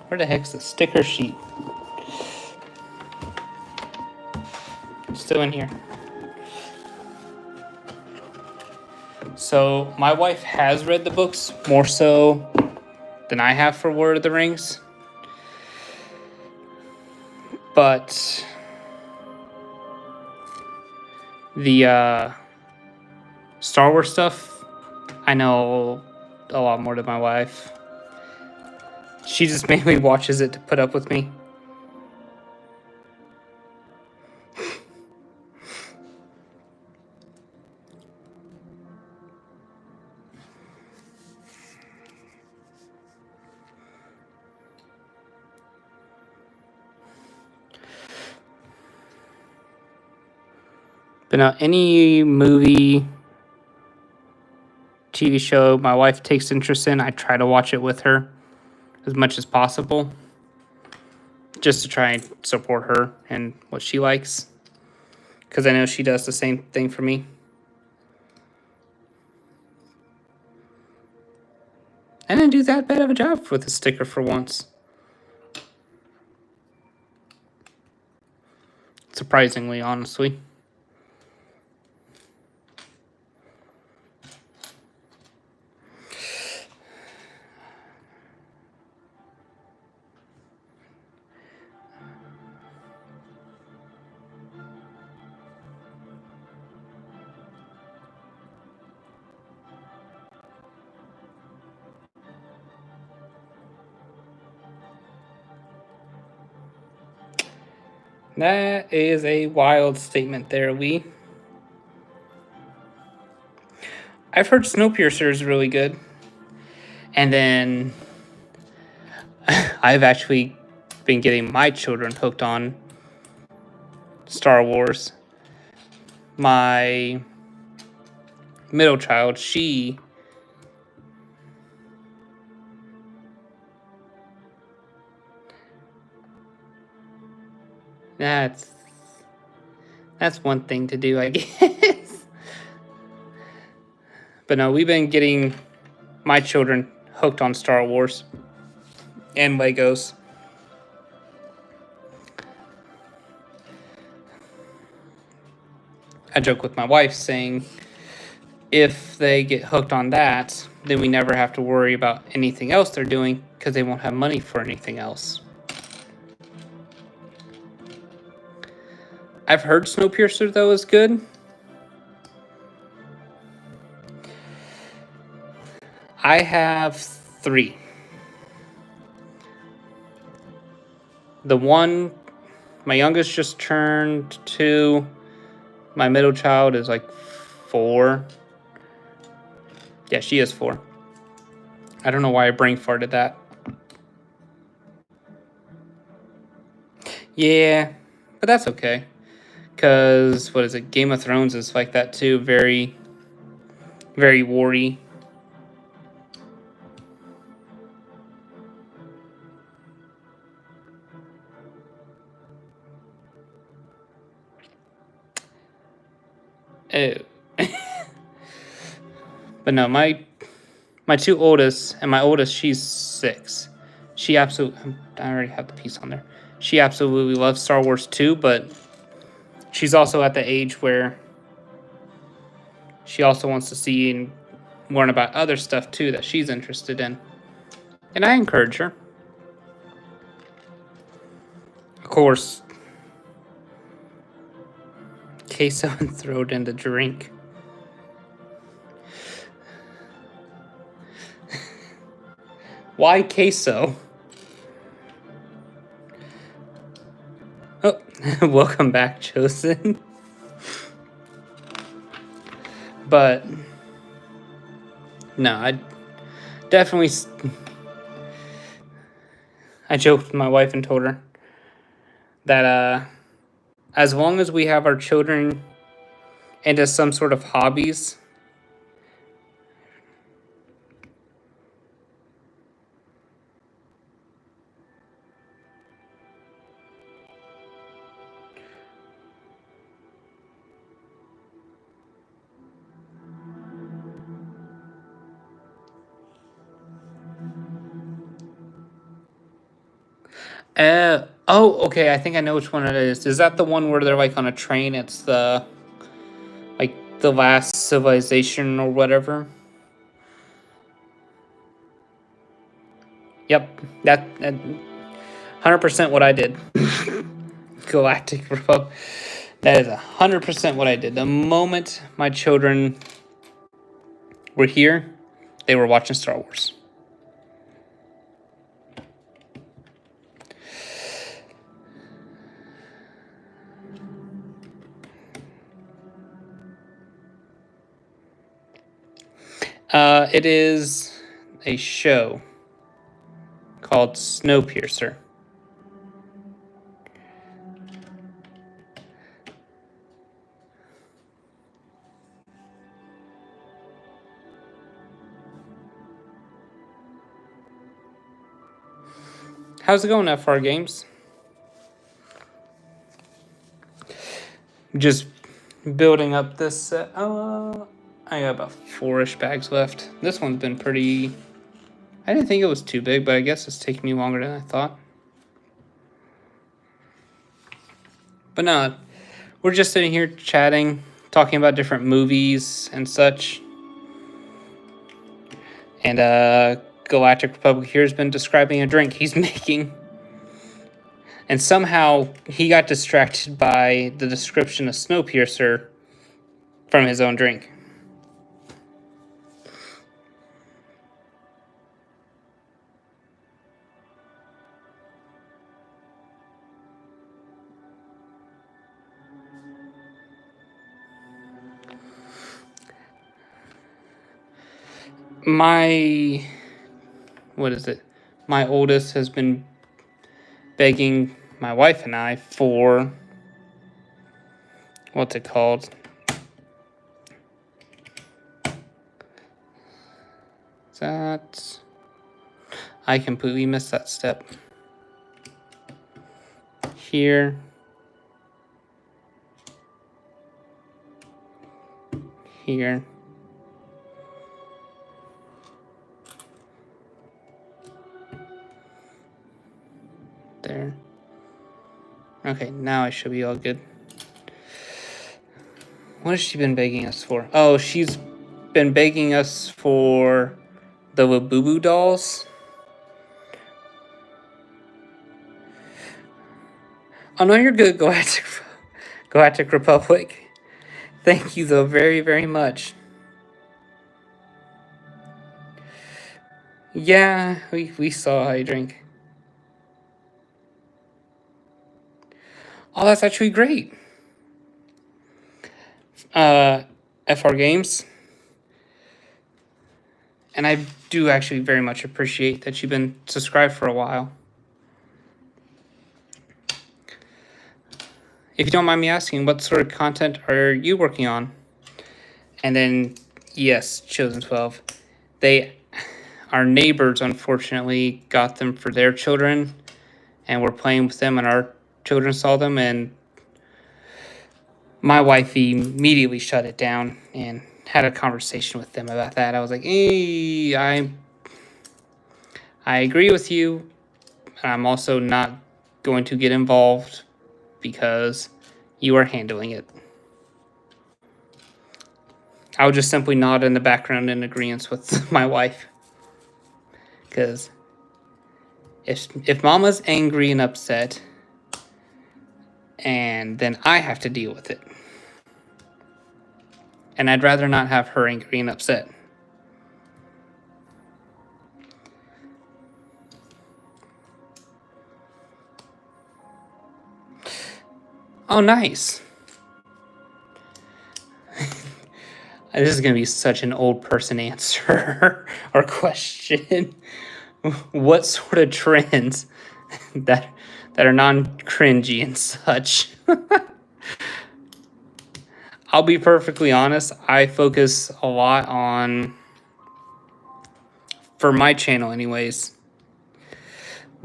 Where the heck's the sticker sheet? Still in here. So my wife has read the books more so than I have for Lord of the Rings. But the Star Wars stuff, I know a lot more than my wife. She just mainly watches it to put up with me. But now, any movie, TV show my wife takes interest in, I try to watch it with her as much as possible, just to try and support her and what she likes, because I know she does the same thing for me. I didn't do that bad of a job with the sticker for once. Surprisingly, honestly. That is a wild statement there, Lee. I've heard Snowpiercer is really good. And then I've actually been getting my children hooked on Star Wars. My middle child, that's one thing to do, I guess. But no, we've been getting my children hooked on Star Wars and Legos. I joke with my wife saying, if they get hooked on that, then we never have to worry about anything else they're doing because they won't have money for anything else. I've heard Snowpiercer, though, is good. I have 3. The one, my youngest just turned 2. My middle child is like 4. Yeah, she is 4. I don't know why I brain farted that. Yeah, but that's okay. Because, what is it? Game of Thrones is like that too. Very, very war-y. Oh. But no, my 2 oldest, and my oldest, she's 6. She absolutely, I already have the piece on there. She absolutely loves Star Wars too, but she's also at the age where she also wants to see and learn about other stuff too that she's interested in. And I encourage her. Of course, queso and throw it in the drink. Why queso? Oh, welcome back, Chosen. But no, I definitely, I joked with my wife and told her that as long as we have our children into some sort of hobbies. Okay. I think I know which one it is. Is that the one where they're like on a train? It's the like the last civilization or whatever. Yep, that 100% what I did. Galactic Republic. That is 100% what I did. The moment my children were here, they were watching Star Wars. It is a show called Snowpiercer. How's it going, FR Games? Just building up this set. I got about 4-ish bags left. This one's been pretty... I didn't think it was too big, but I guess it's taking me longer than I thought. But no, we're just sitting here chatting, talking about different movies and such. And Galactic Republic here has been describing a drink he's making. And somehow he got distracted by the description of Snowpiercer from his own drink. My oldest has been begging my wife and I for, what's it called? I completely missed that step. Here. Here. There. Okay, now I should be all good. What has she been begging us for? Oh, she's been begging us for the Labubu dolls. Oh no, you're good, Galactic Republic. Thank you though very, very much. Yeah, we saw how you drink. Oh, that's actually great. FR Games. And I do actually very much appreciate that you've been subscribed for a while. If you don't mind me asking, what sort of content are you working on? And then, yes, Chosen 12. Our neighbors, unfortunately, got them for their children, and we're playing with them, and our children saw them, and my wife immediately shut it down and had a conversation with them about that. I was like, hey, I agree with you. I'm also not going to get involved because you are handling it. I would just simply nod in the background in agreement with my wife. Because if Mama's angry and upset, and then I have to deal with it. And I'd rather not have her angry and upset. Oh, nice. This is going to be such an old person answer or question. What sort of trends that are non-cringy and such? I'll be perfectly honest, I focus a lot on, for my channel anyways,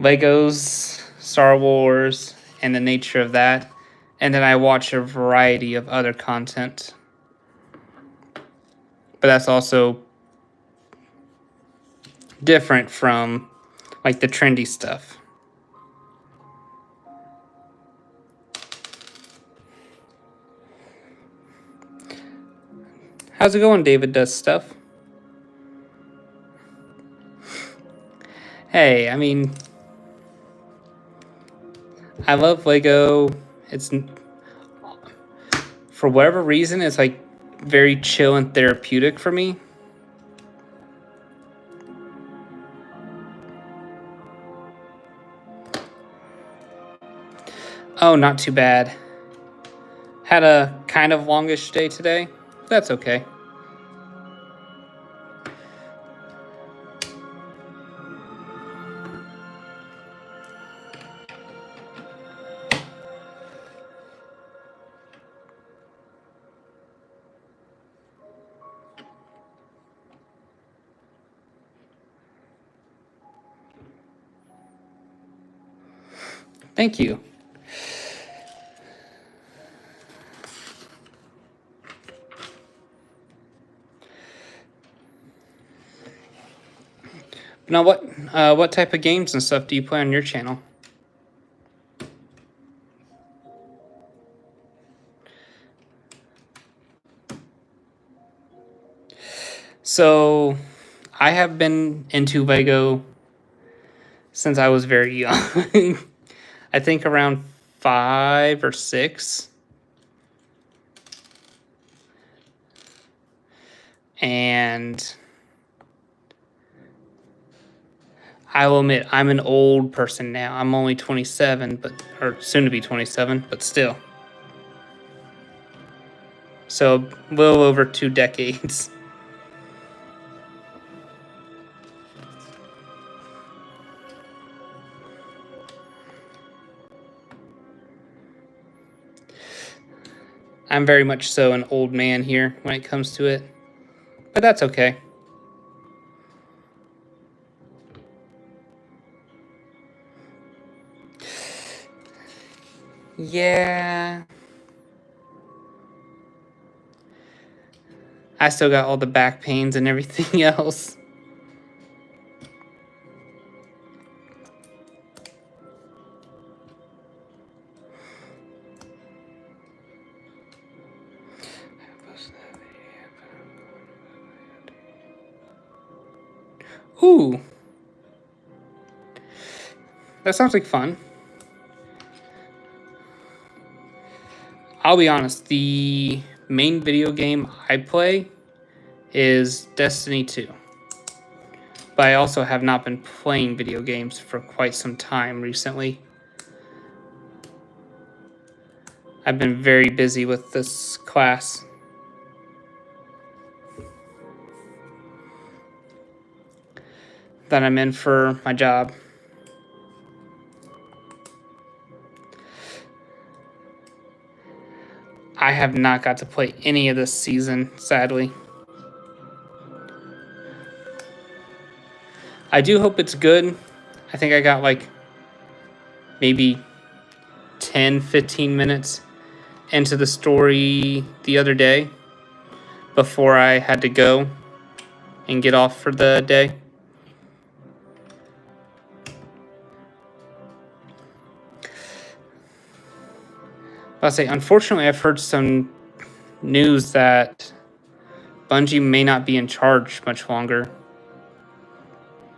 Legos, Star Wars, and the nature of that. And then I watch a variety of other content. But that's also different from like the trendy stuff. How's it going, David Does Stuff? Hey, I mean, I love Lego. It's, for whatever reason, it's like very chill and therapeutic for me. Oh, not too bad. Had a kind of longish day today. That's okay. Thank you. Now, what type of games and stuff do you play on your channel? So, I have been into Lego since I was very young. I think around 5 or 6. And I will admit, I'm an old person now. I'm only 27, or soon to be 27, but still. So, a little over 2 decades. I'm very much so an old man here when it comes to it. But that's okay. Yeah. I still got all the back pains and everything else. Ooh. That sounds like fun. I'll be honest, the main video game I play is Destiny 2. But I also have not been playing video games for quite some time recently. I've been very busy with this class. That I'm in for my job. I have not got to play any of this season, sadly. I do hope it's good. I think I got like maybe 10, 15 minutes into the story the other day before I had to go and get off for the day. I'll say, unfortunately, I've heard some news that Bungie may not be in charge much longer,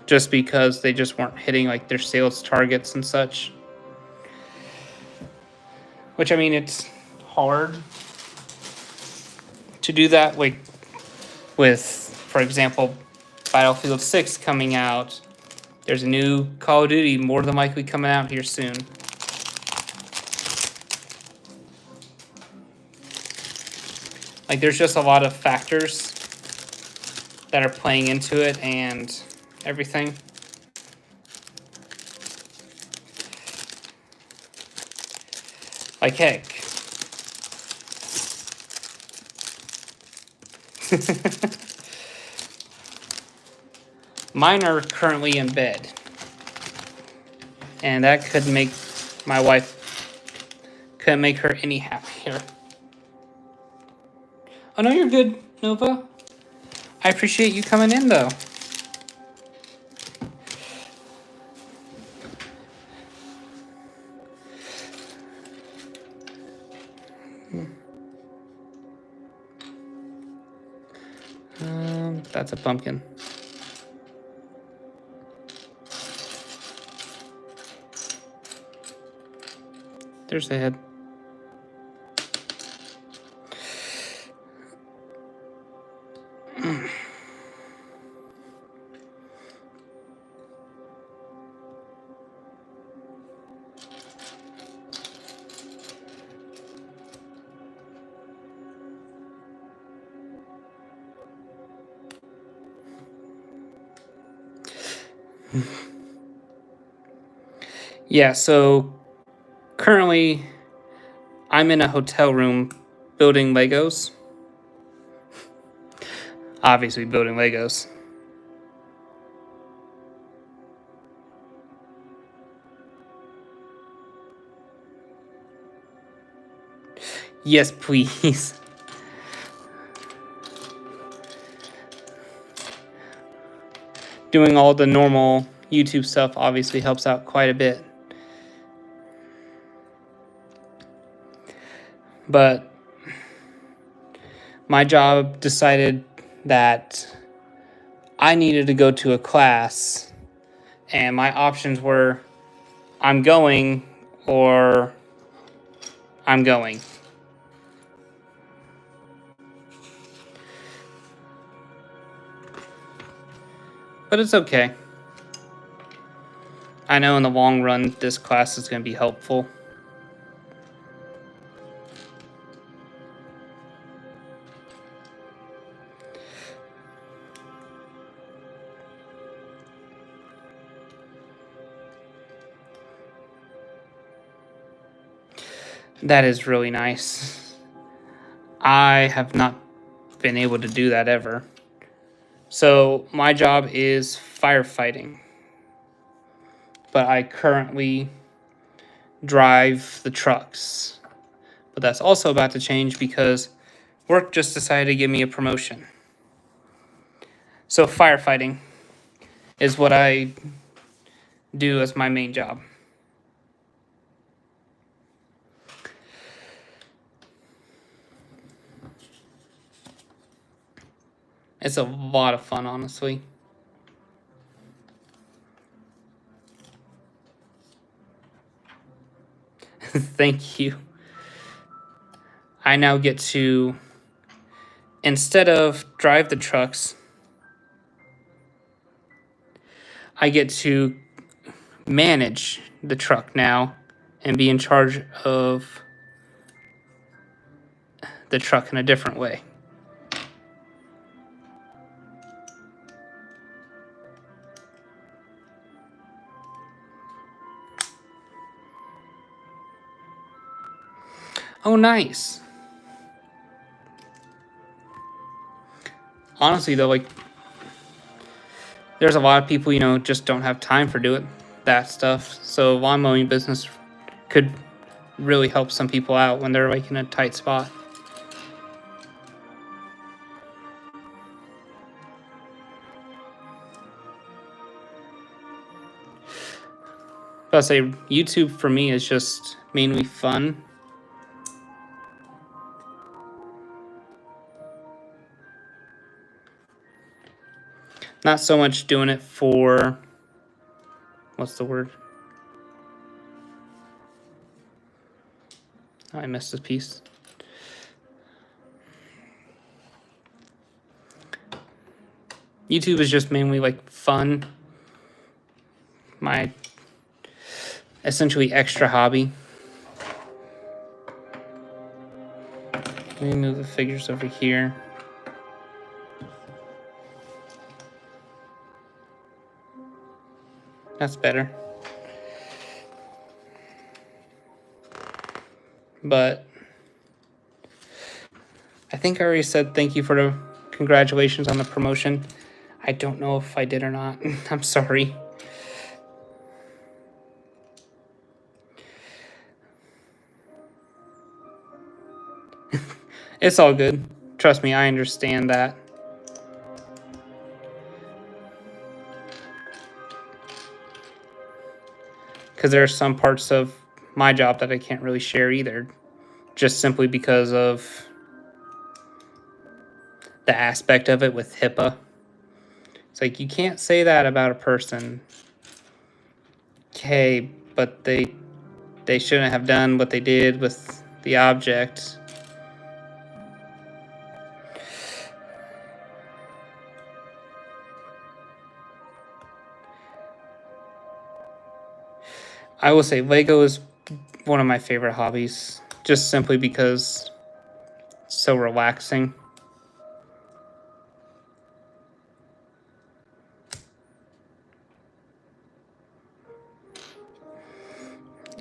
just because they just weren't hitting like their sales targets and such. Which, I mean, it's hard to do that, like with, for example, Battlefield 6 coming out. There's a new Call of Duty more than likely coming out here soon. Like, there's just a lot of factors that are playing into it and everything. Like, heck, Mine are currently in bed. And that could make my wife, couldn't make her any happier. Oh no, you're good, Nova. I appreciate you coming in though. That's a pumpkin. There's the head. Yeah, so currently I'm in a hotel room building Legos. Obviously building Legos. Yes, please. Doing all the normal YouTube stuff obviously helps out quite a bit. But my job decided that I needed to go to a class, and my options were I'm going or I'm going. But it's okay. I know in the long run this class is going to be helpful. That is really nice. I have not been able to do that ever. So my job is firefighting. But I currently drive the trucks. But that's also about to change because work just decided to give me a promotion. So firefighting is what I do as my main job. It's a lot of fun, honestly. Thank you. I now get to, instead of drive the trucks, I get to manage the truck now and be in charge of the truck in a different way. Oh, nice. Honestly, though, like, there's a lot of people, just don't have time for that stuff. So lawn mowing business could really help some people out when they're, like, in a tight spot. I'll say YouTube for me is just mainly fun. Not so much doing it for, what's the word? Oh, I missed this piece. YouTube is just mainly like fun. My essentially extra hobby. Let me move the figures over here. That's better. But I think I already said thank you for the congratulations on the promotion. I don't know if I did or not. I'm sorry. It's all good. Trust me, I understand that. Because there are some parts of my job that I can't really share either. Just simply because of the aspect of it with HIPAA. It's like, you can't say that about a person. Okay, but they shouldn't have done what they did with the object. I will say Lego is one of my favorite hobbies, just simply because it's so relaxing.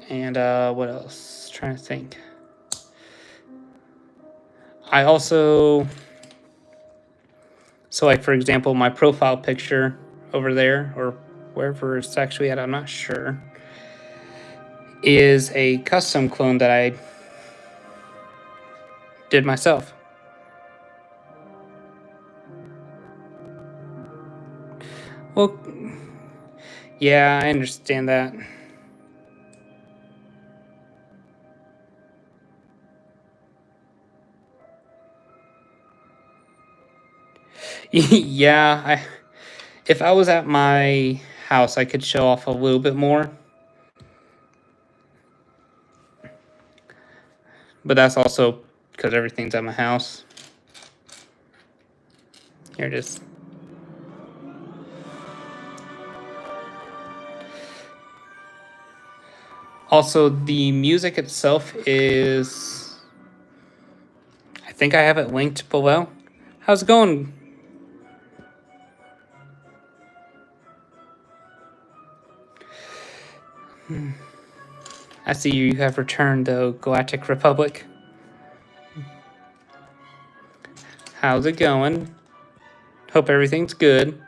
And what else? Trying to think. I also, so like for example, my profile picture over there, or wherever it's actually at, I'm not sure, is a custom clone that I did myself. Well, yeah, I understand that. Yeah, if I was at my house, I could show off a little bit more. But that's also because everything's at my house. Here it is. Also, the music itself is... I think I have it linked below. How's it going? I see you have returned, though, Galactic Republic. How's it going? Hope everything's good.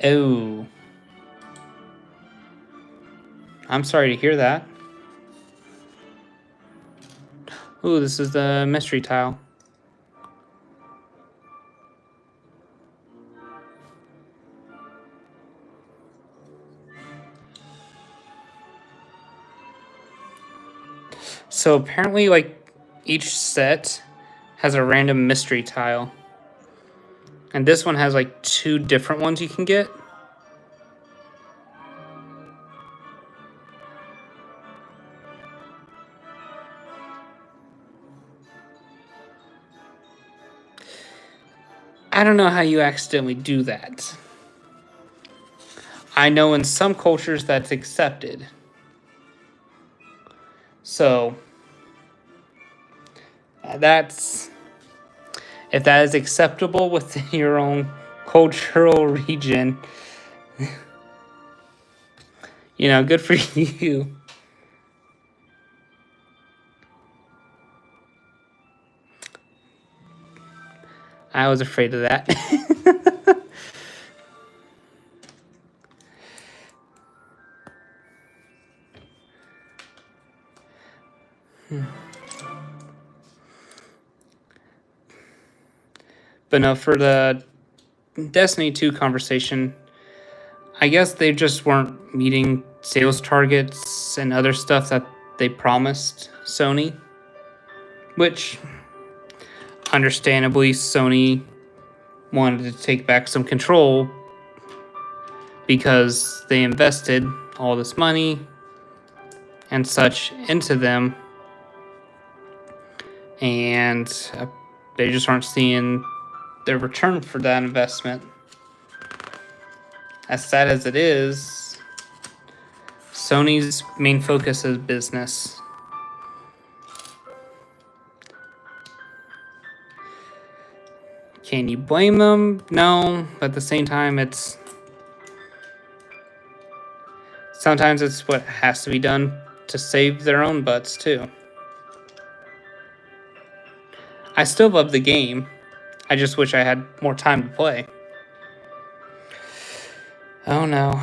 Oh. I'm sorry to hear that. Ooh, this is the mystery tile. So apparently, like, each set has a random mystery tile. And this one has, like, 2 different ones you can get. I don't know how you accidentally do that. I know in some cultures that's accepted. So, that's... if that is acceptable within your own cultural region, you know, good for you. I was afraid of that. But no, for the Destiny 2 conversation, I guess they just weren't meeting sales targets and other stuff that they promised Sony. Which, understandably, Sony wanted to take back some control because they invested all this money and such into them, and they just aren't seeing their return for that investment. As sad as it is, Sony's main focus is business. Can you blame them? No, but at the same time, sometimes it's what has to be done to save their own butts too. I still love the game. I just wish I had more time to play. Oh no.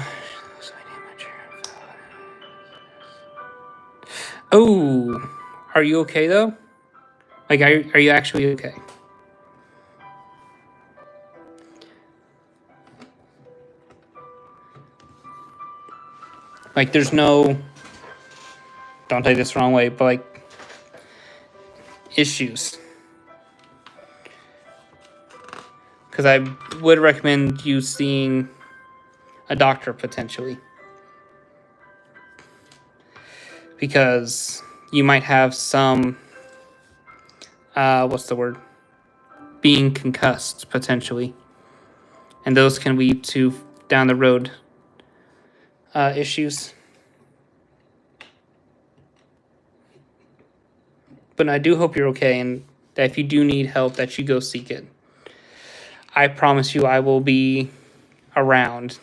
Oh, are you okay though? Like, are you actually okay? Like, there's no, don't take this the wrong way, but like, issues. Because I would recommend you seeing a doctor potentially. Because you might have some, what's the word? Being concussed potentially. And those can lead to down the road issues. But I do hope you're okay, and that if you do need help, that you go seek it. I promise you I will be around.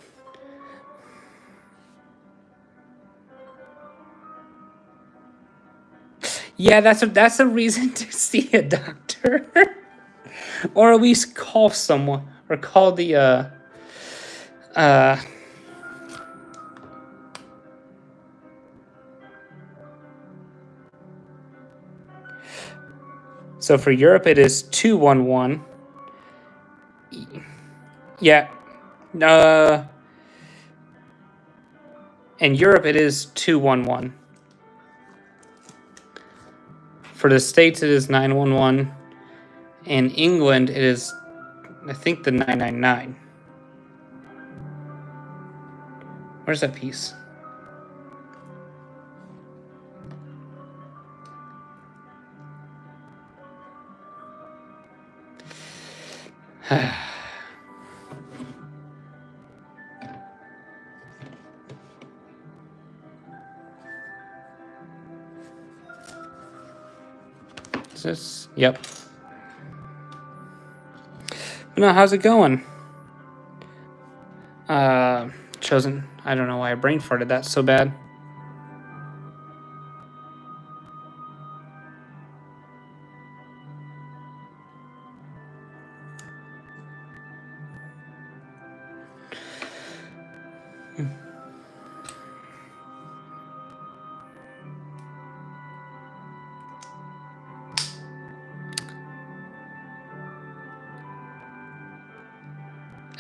Yeah, that's a reason to see a doctor. Or at least call someone. Or call the so for Europe it is 211. Yeah. In Europe it is 211. For the States it is 911. In England it is, I think, the 999. Where's that piece? Is this? Yep. No, how's it going? Chosen. I don't know why I brain farted that so bad.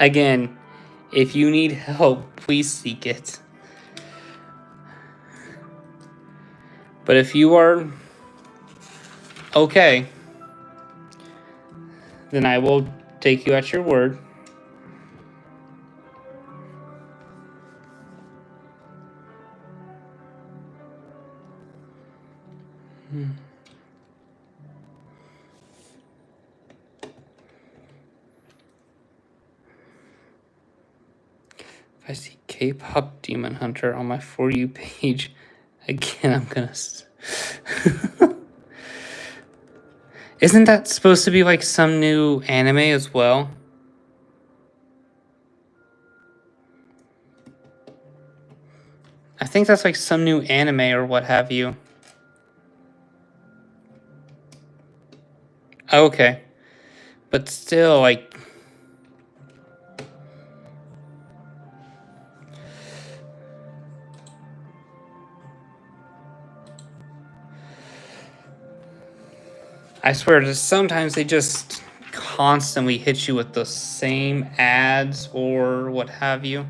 Again, if you need help, please seek it. But if you are okay, then I will take you at your word. If I see K-pop Demon Hunter on my For You page, again, I'm gonna... Isn't that supposed to be like some new anime as well? I think that's like some new anime or what have you. Okay. But still, like... I swear, just sometimes they just constantly hit you with the same ads or what have you.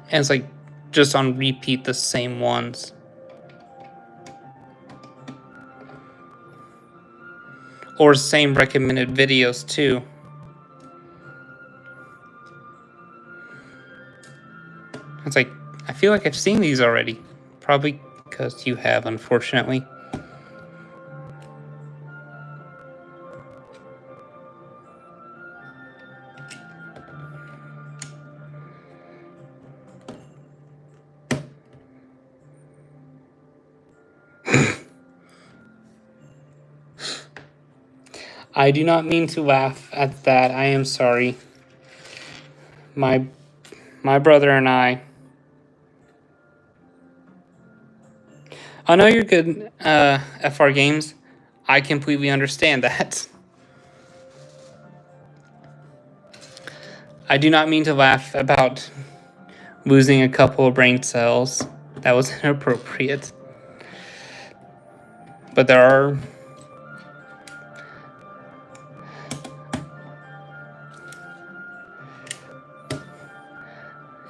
And it's like just on repeat the same ones. Or same recommended videos too. It's like, I feel like I've seen these already. Probably because you have, unfortunately. I do not mean to laugh at that. I am sorry. My brother and I I know you're good, FR Games. I completely understand that. I do not mean to laugh about losing a couple of brain cells. That was inappropriate. But there are...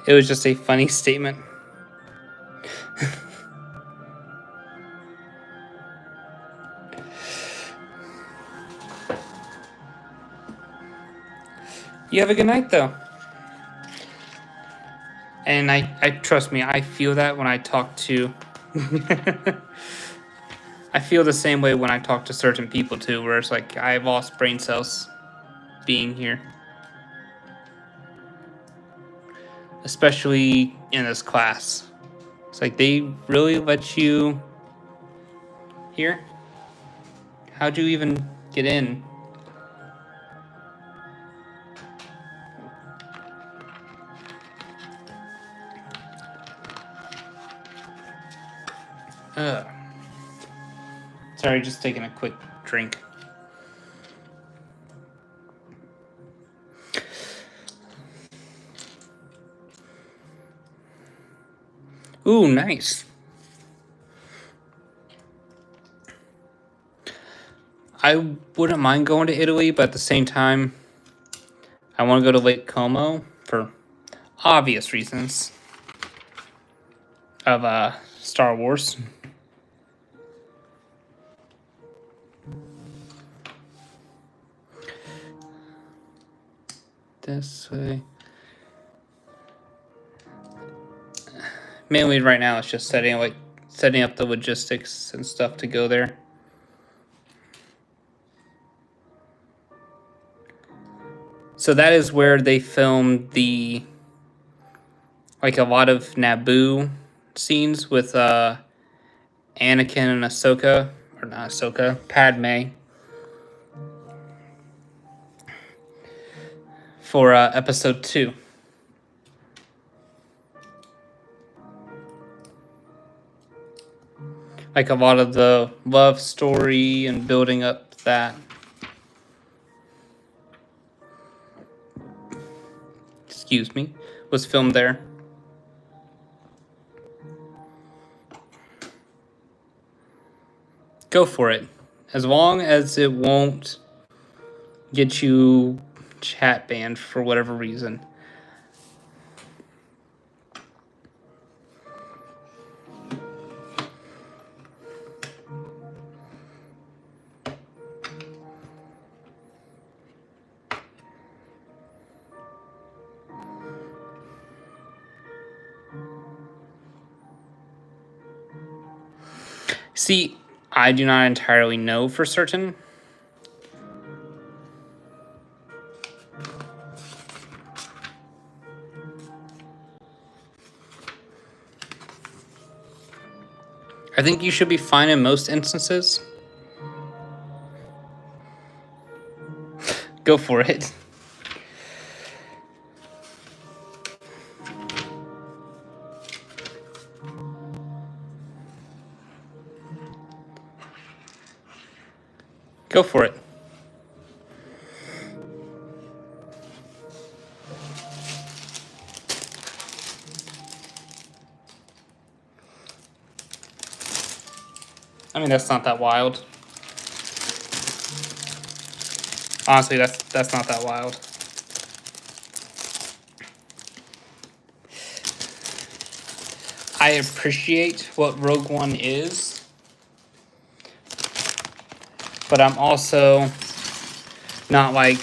It was just a funny statement. You have a good night, though. And I trust me, I feel that when I talk to... I feel the same way when I talk to certain people, too, where it's like, I've lost brain cells being here. Especially in this class. It's like, they really let you... Here? How'd you even get in? Sorry, just taking a quick drink. Ooh, nice. I wouldn't mind going to Italy, but at the same time, I want to go to Lake Como for obvious reasons of Star Wars. This way. Mainly right now, it's just setting up the logistics and stuff to go there. So that is where they filmed a lot of Naboo scenes with Anakin and Ahsoka, or not Ahsoka, Padme. For episode 2. Like a lot of the love story and building up that. Excuse me, was filmed there. Go for it. As long as it won't get you chat banned for whatever reason. See, I do not entirely know for certain. I think you should be fine in most instances. Go for it. Go for it. I mean, that's not that wild. Honestly, that's not that wild. I appreciate what Rogue One is, but I'm also not like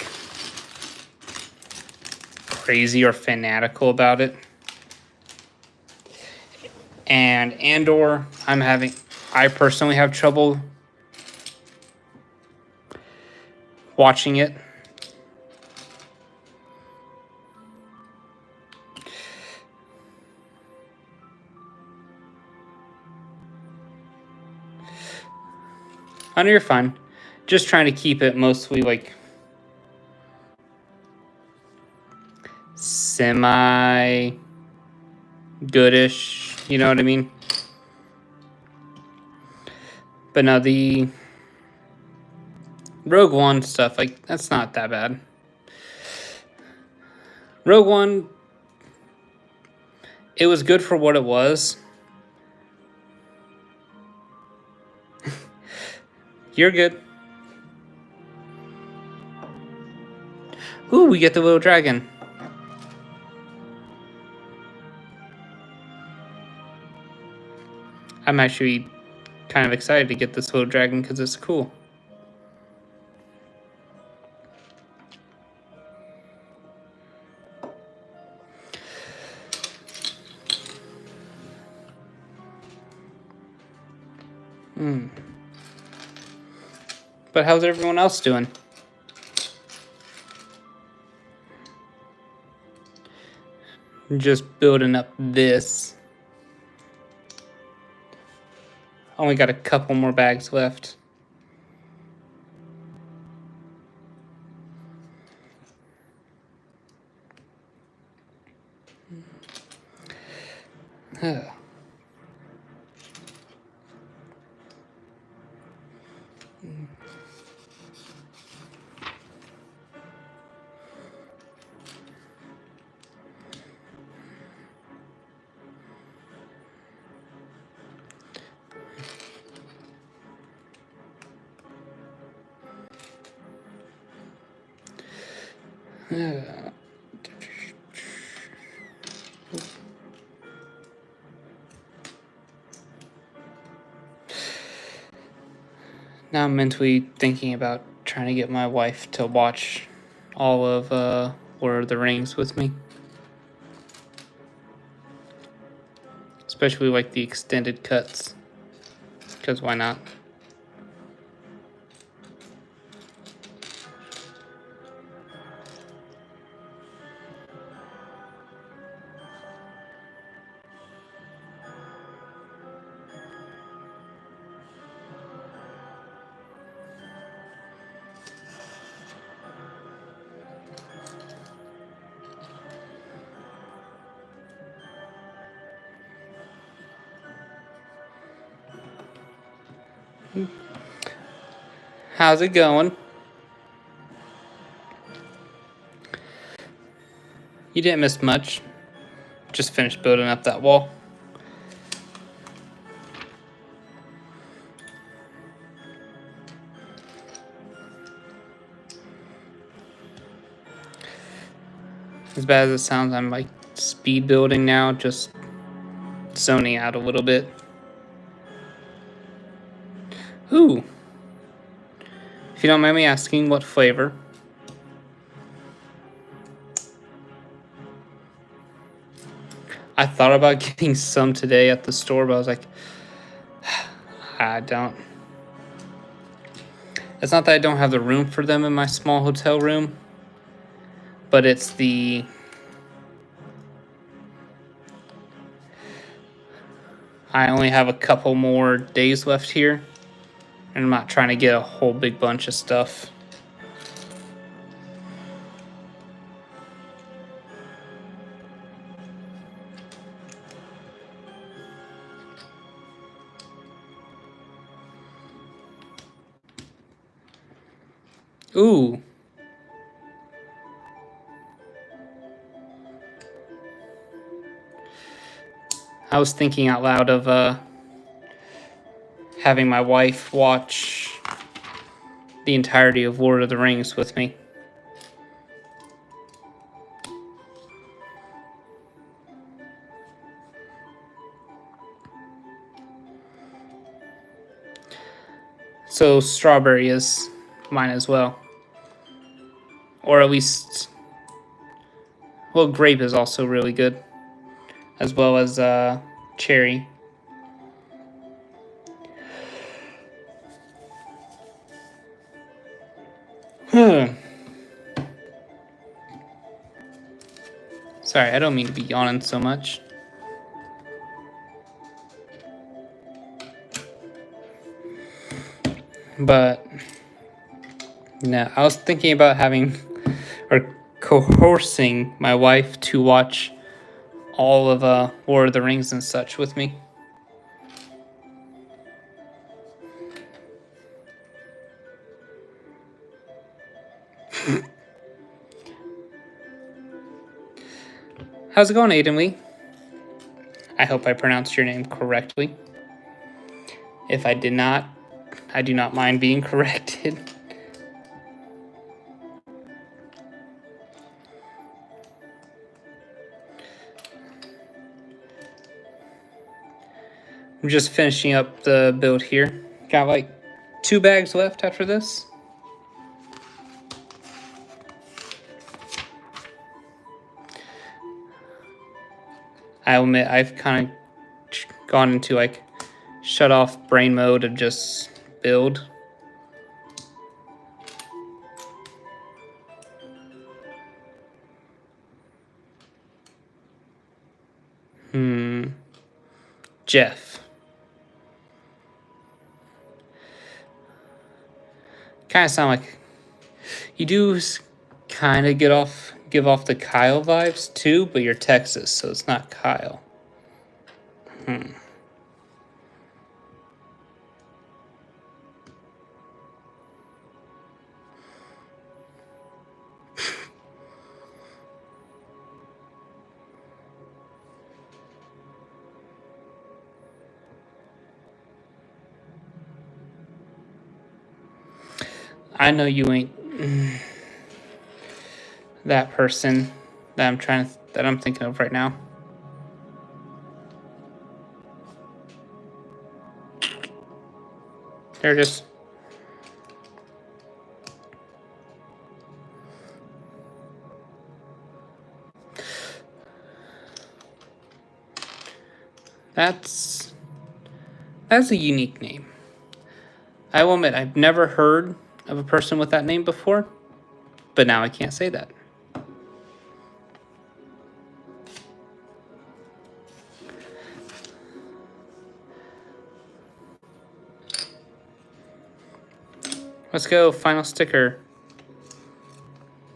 crazy or fanatical about it. And Andor, I personally have trouble watching it. I know you're fine. Just trying to keep it mostly like semi goodish, you know what I mean? But now the Rogue One stuff, like, that's not that bad. Rogue One, it was good for what it was. You're good. Ooh, we get the little dragon. I'm actually kind of excited to get this little dragon because it's cool. But how's everyone else doing? Just building up this. Only got a couple more bags left. Now I'm mentally thinking about trying to get my wife to watch all of Lord of the Rings with me. Especially like the extended cuts. Because why not? How's it going? You didn't miss much. Just finished building up that wall. As bad as it sounds, I'm like speed building now, just zoning out a little bit. Ooh. If you don't mind me asking, what flavor? I thought about getting some today at the store, but I was like, I don't. It's not that I don't have the room for them in my small hotel room, but it's the... I only have a couple more days left here, and I'm not trying to get a whole big bunch of stuff. Ooh. I was thinking out loud of having my wife watch the entirety of Lord of the Rings with me. So strawberry is mine as well. Or at least, well, grape is also really good, as well as cherry. Sorry, I don't mean to be yawning so much. But no, I was thinking about having or coercing my wife to watch all of Lord of the Rings and such with me. How's it going, Aiden Lee? I hope I pronounced your name correctly. If I did not, I do not mind being corrected. I'm just finishing up the build here. Got like 2 bags left after this. I admit I've kind of gone into like shut off brain mode and just build. Jeff. Kind of sound like you do kind of give off the Kyle vibes too, but you're Texas, so it's not Kyle. I know you ain't that person that I'm thinking of right now. They're just that's a unique name. I will admit I've never heard of a person with that name before, but now I can't say that. Let's go, final sticker.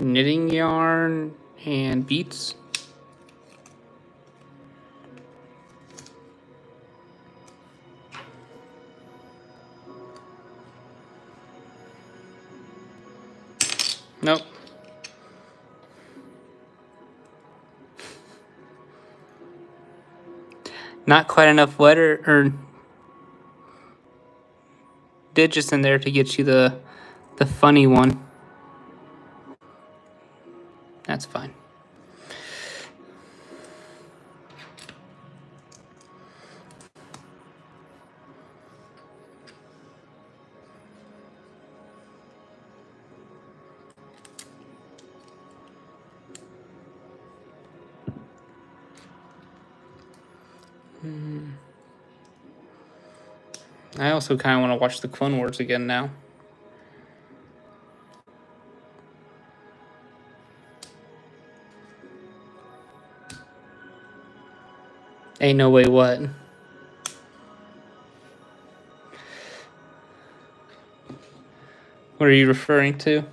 Knitting yarn and beads. Nope. Not quite enough letter or digits in there to get you the funny one. That's fine. I also kind of want to watch the Clone Wars again now. Ain't no way what? What are you referring to?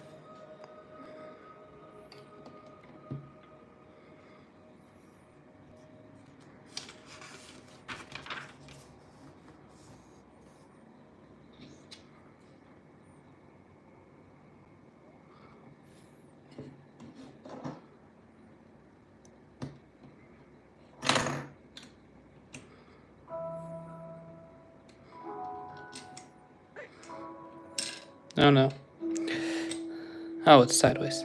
Oh no. Oh, it's sideways.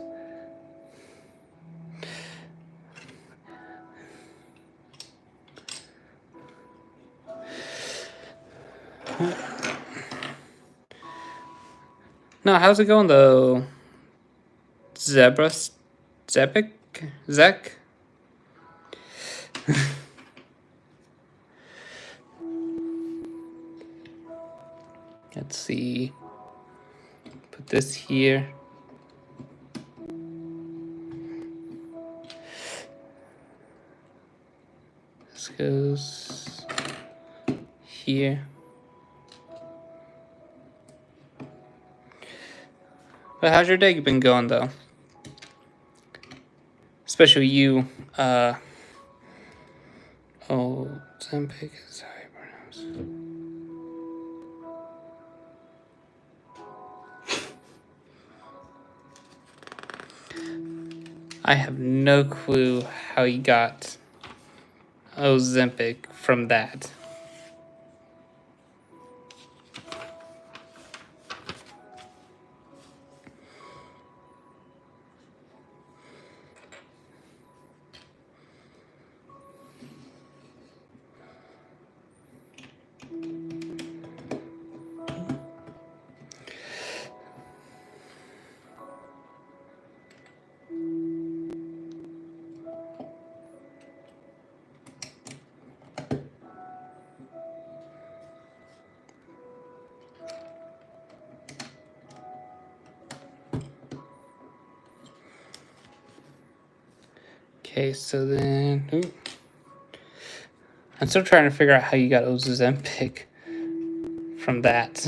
No, how's it going though? Zek? Let's see. Put this here. This goes here. But how's your day been going though? Especially you, Zempic is how you pronounce it. I have no clue how he got Ozempic from that. Okay, so then I'm still trying to figure out how you got Ozempic from that.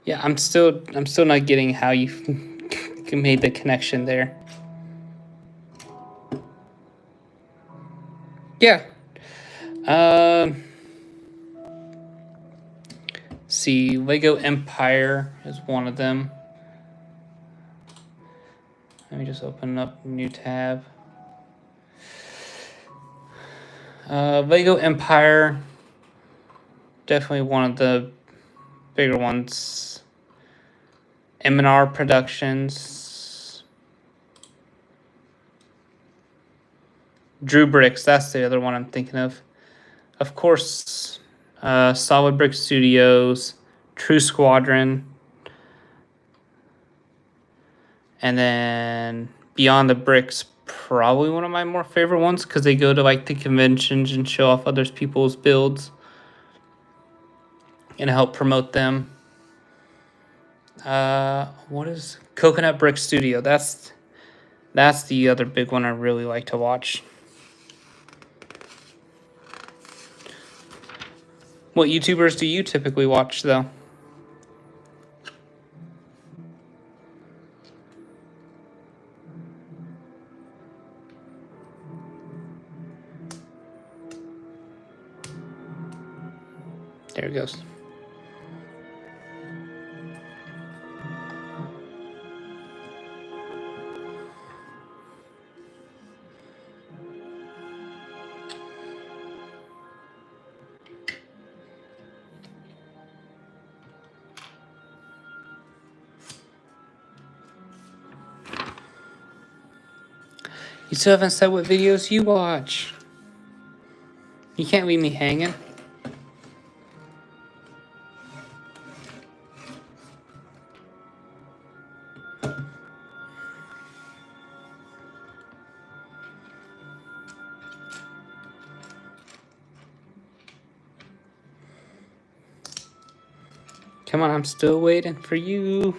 Yeah, I'm still not getting how you made the connection there. Yeah. See, Lego Empire is one of them. Let me just open up a new tab. Lego Empire, definitely one of the bigger ones. M&R Productions. Drew Bricks, that's the other one I'm thinking of. Of course, Solid Brick Studios, True Squadron, and then Beyond the Bricks, probably one of my more favorite ones because they go to like the conventions and show off other people's builds and help promote them. What is Coconut Brick Studio? That's the other big one I really like to watch. What YouTubers do you typically watch though? There it goes. You still haven't said what videos you watch. You can't leave me hanging. Come on, I'm still waiting for you.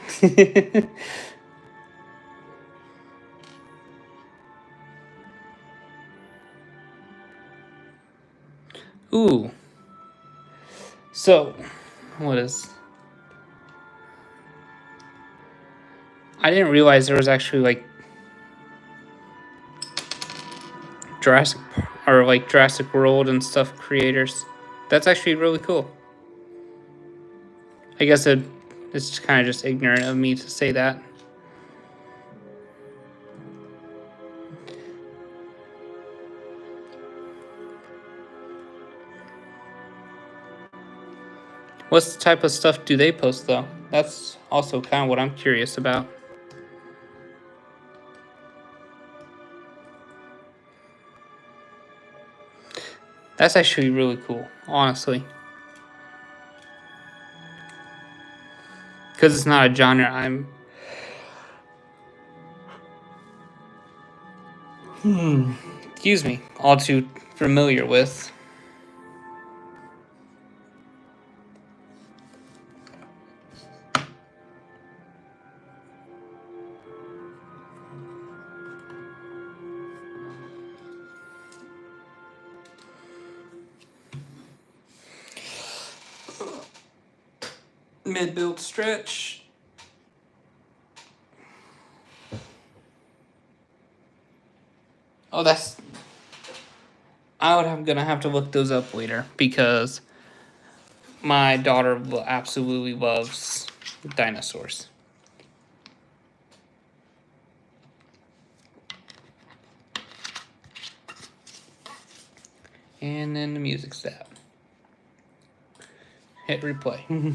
Ooh. So, what is... I didn't realize there was actually like Jurassic World and stuff creators. That's actually really cool. I guess it's kind of just ignorant of me to say that. What type of stuff do they post though? That's also kind of what I'm curious about. That's actually really cool, honestly. Because it's not a genre I'm... excuse me, all too familiar with. Mid-build stretch. Oh, I'm gonna have to look those up later because my daughter absolutely loves dinosaurs. And then the music step. Hit replay.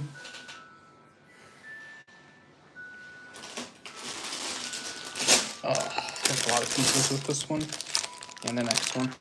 Oh, there's a lot of pieces with this one and the next one.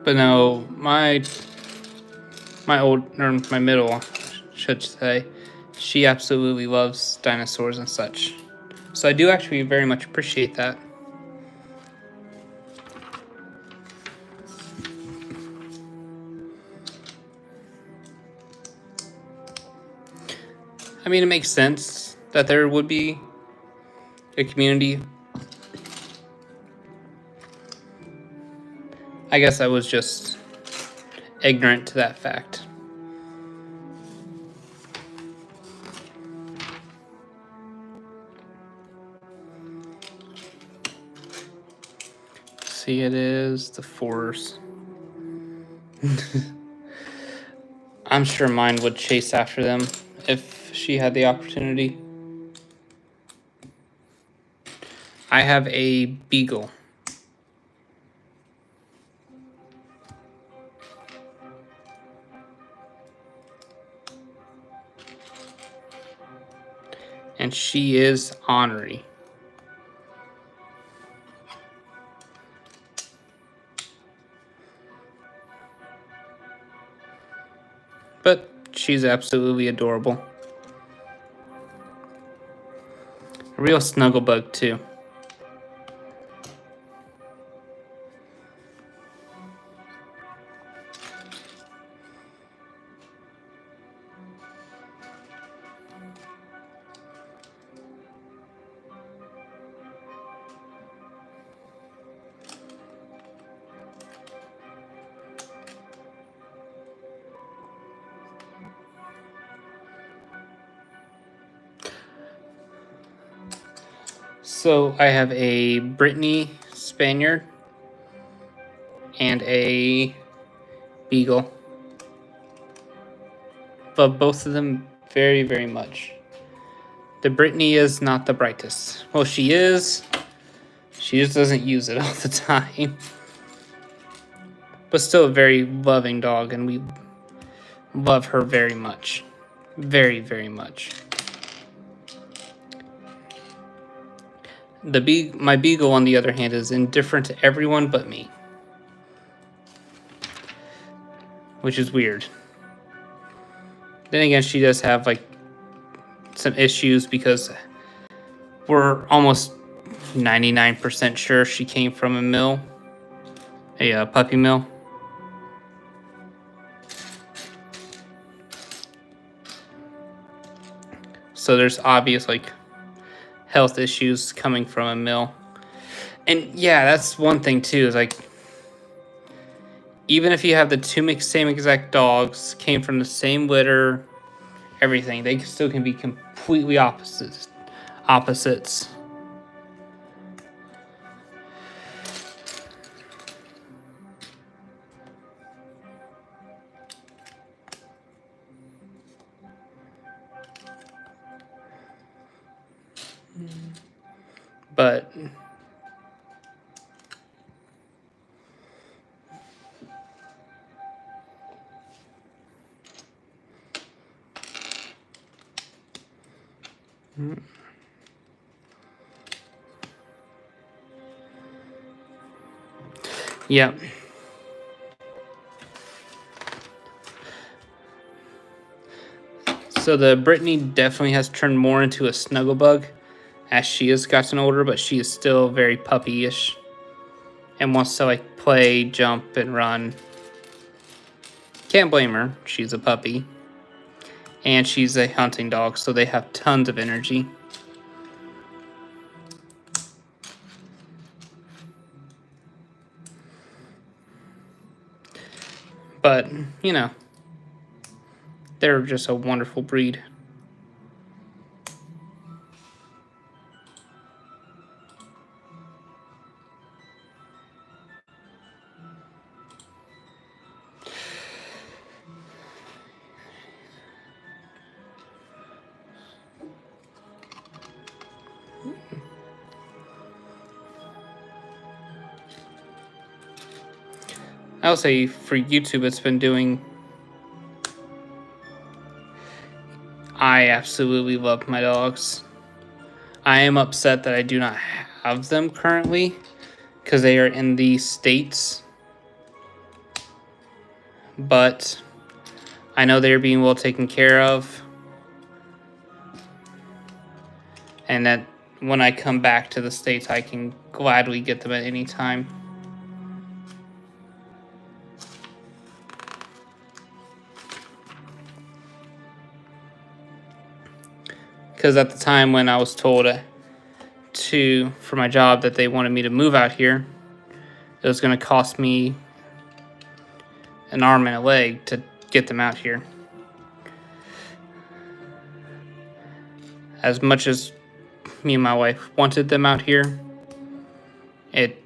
But no, my middle, I should say, she absolutely loves dinosaurs and such. So I do actually very much appreciate that. I mean, it makes sense that there would be a community. I guess I was just ignorant to that fact. See, it is the Force. I'm sure mine would chase after them if she had the opportunity. I have a beagle. And she is ornery. But she's absolutely adorable. A real snuggle bug, too. So I have a Brittany Spaniard and a beagle. Love both of them very, very much. The Brittany is not the brightest. Well, she is. She just doesn't use it all the time. But still a very loving dog, and we love her very much. Very, very much. My beagle, on the other hand, is indifferent to everyone but me. Which is weird. Then again, she does have, like, some issues because we're almost 99% sure she came from a mill. A puppy mill. So there's obvious, like, health issues coming from a mill. And yeah, that's one thing too, is like, even if you have the same exact dogs, came from the same litter, everything, they still can be completely opposites. But Yep. So the Brittany definitely has turned more into a snugglebug as she has gotten older, but she is still very puppy-ish and wants to like play, jump, and run. Can't blame her. She's a puppy. And she's a hunting dog, so they have tons of energy. But, you know, they're just a wonderful breed. I will say for YouTube, it's been doing. I absolutely love my dogs. I am upset that I do not have them currently because they are in the States. But I know they're being well taken care of. And that when I come back to the States, I can gladly get them at any time. Because at the time when I was told for my job that they wanted me to move out here, it was going to cost me an arm and a leg to get them out here. As much as me and my wife wanted them out here, it'd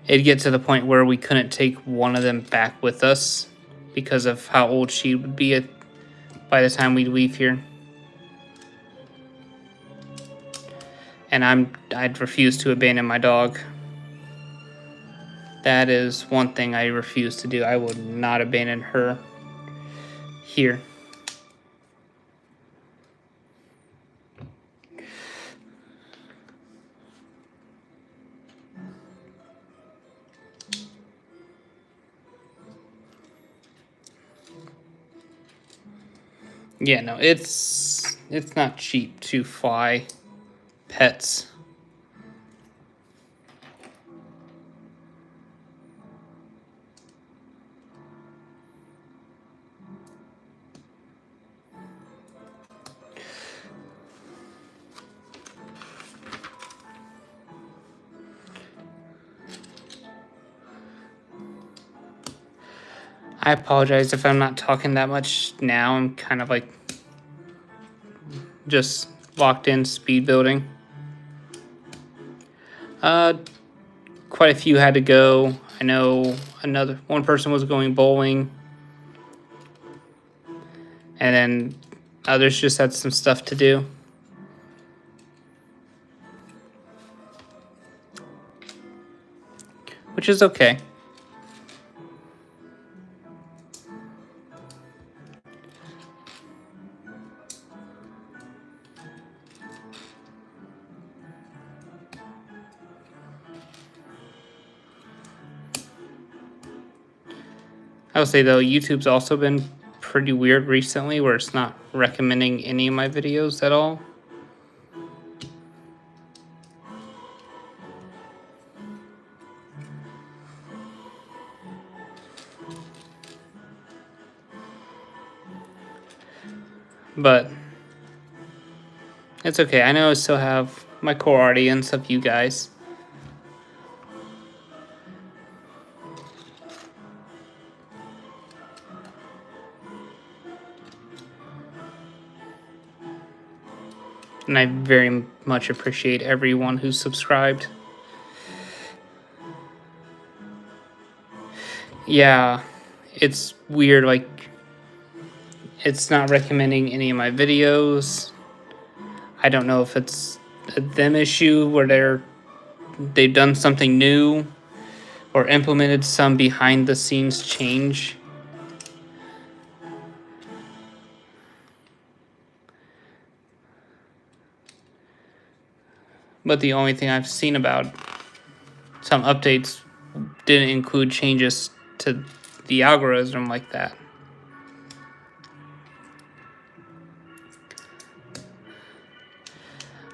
get to the point where we couldn't take one of them back with us because of how old she would be by the time we'd leave here. And I'd refuse to abandon my dog. That is one thing I refuse to do. I would not abandon her here. Yeah, no, it's not cheap to fly pets. I apologize if I'm not talking that much now. I'm kind of like just locked in speed building. Quite a few had to go. I know one person was going bowling. And then others just had some stuff to do. Which is okay. I would say though, YouTube's also been pretty weird recently where it's not recommending any of my videos at all. But it's okay. I know I still have my core audience of you guys. And I very much appreciate everyone who's subscribed. Yeah, it's weird, like, it's not recommending any of my videos. I don't know if it's a them issue where they've done something new or implemented some behind the scenes change. But the only thing I've seen about some updates didn't include changes to the algorithm like that.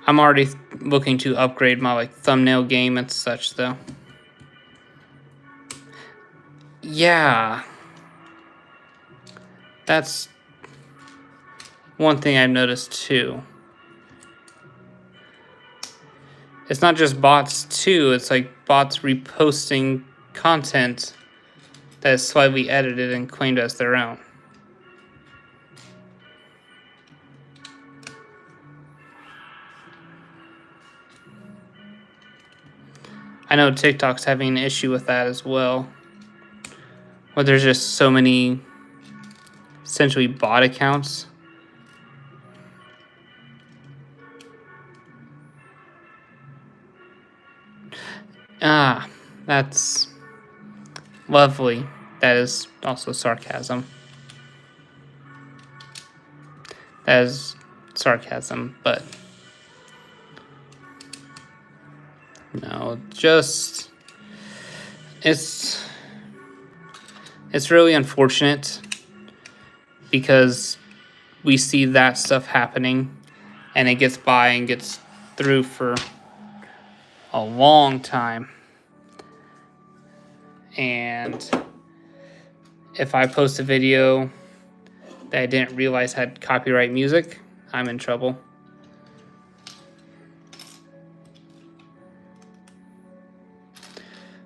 I'm already looking to upgrade my like thumbnail game and such though. Yeah. That's one thing I've noticed too. It's not just bots too, it's like bots reposting content that is slightly edited and claimed as their own. I know TikTok's having an issue with that as well, where there's just so many essentially bot accounts. Ah, that's lovely. That is also sarcasm. That is sarcasm, but no, just it's really unfortunate because we see that stuff happening and it gets by and gets through for a long time. And if I post a video that I didn't realize had copyright music, I'm in trouble.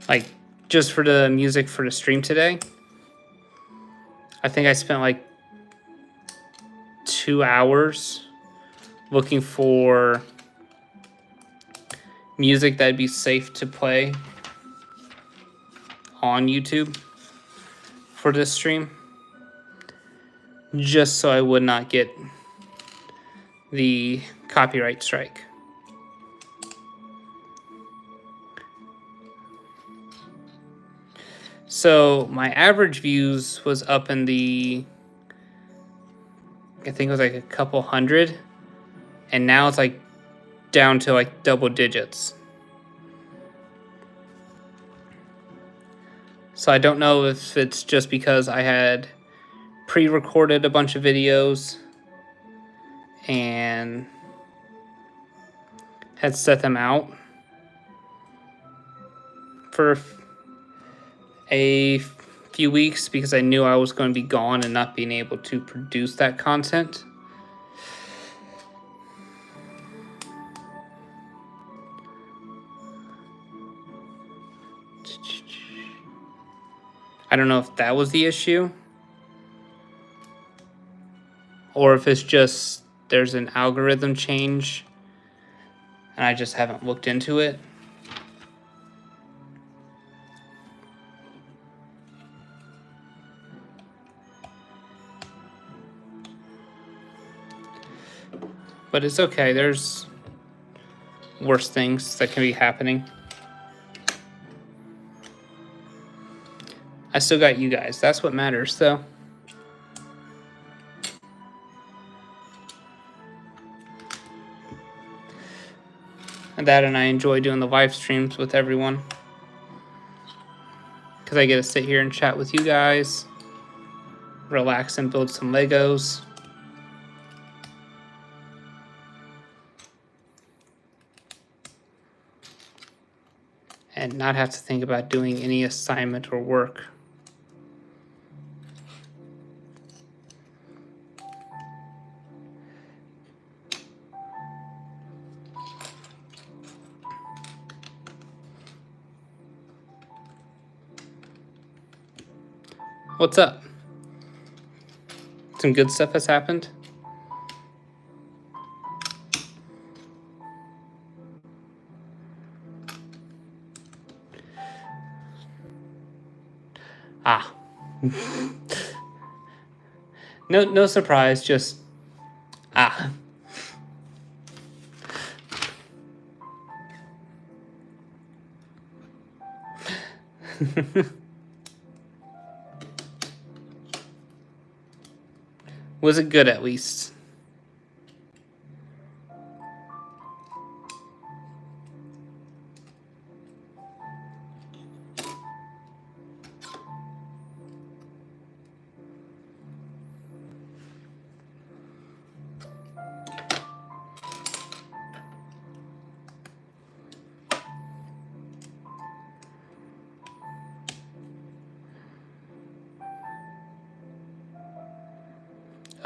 Like, just for the music for the stream today, I think I spent like 2 hours looking for music that'd be safe to play on YouTube for this stream, just so I would not get the copyright strike. So my average views was up in the, I think it was like a couple hundred, and now it's like down to like double digits. So I don't know if it's just because I had pre-recorded a bunch of videos and had set them out for a few weeks because I knew I was going to be gone and not being able to produce that content. I don't know if that was the issue or if it's just there's an algorithm change and I just haven't looked into it. But it's okay, there's worse things that can be happening. I still got you guys. That's what matters, though. And I enjoy doing the live streams with everyone. Because I get to sit here and chat with you guys. Relax and build some Legos. And not have to think about doing any assignment or work. What's up? Some good stuff has happened? Ah. No surprise, just ah. Was it good at least?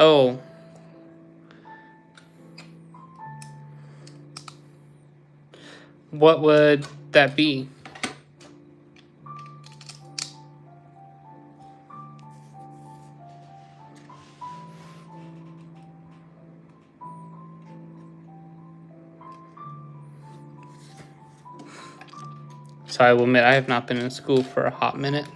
Oh. What would that be? So I will admit I have not been in school for a hot minute.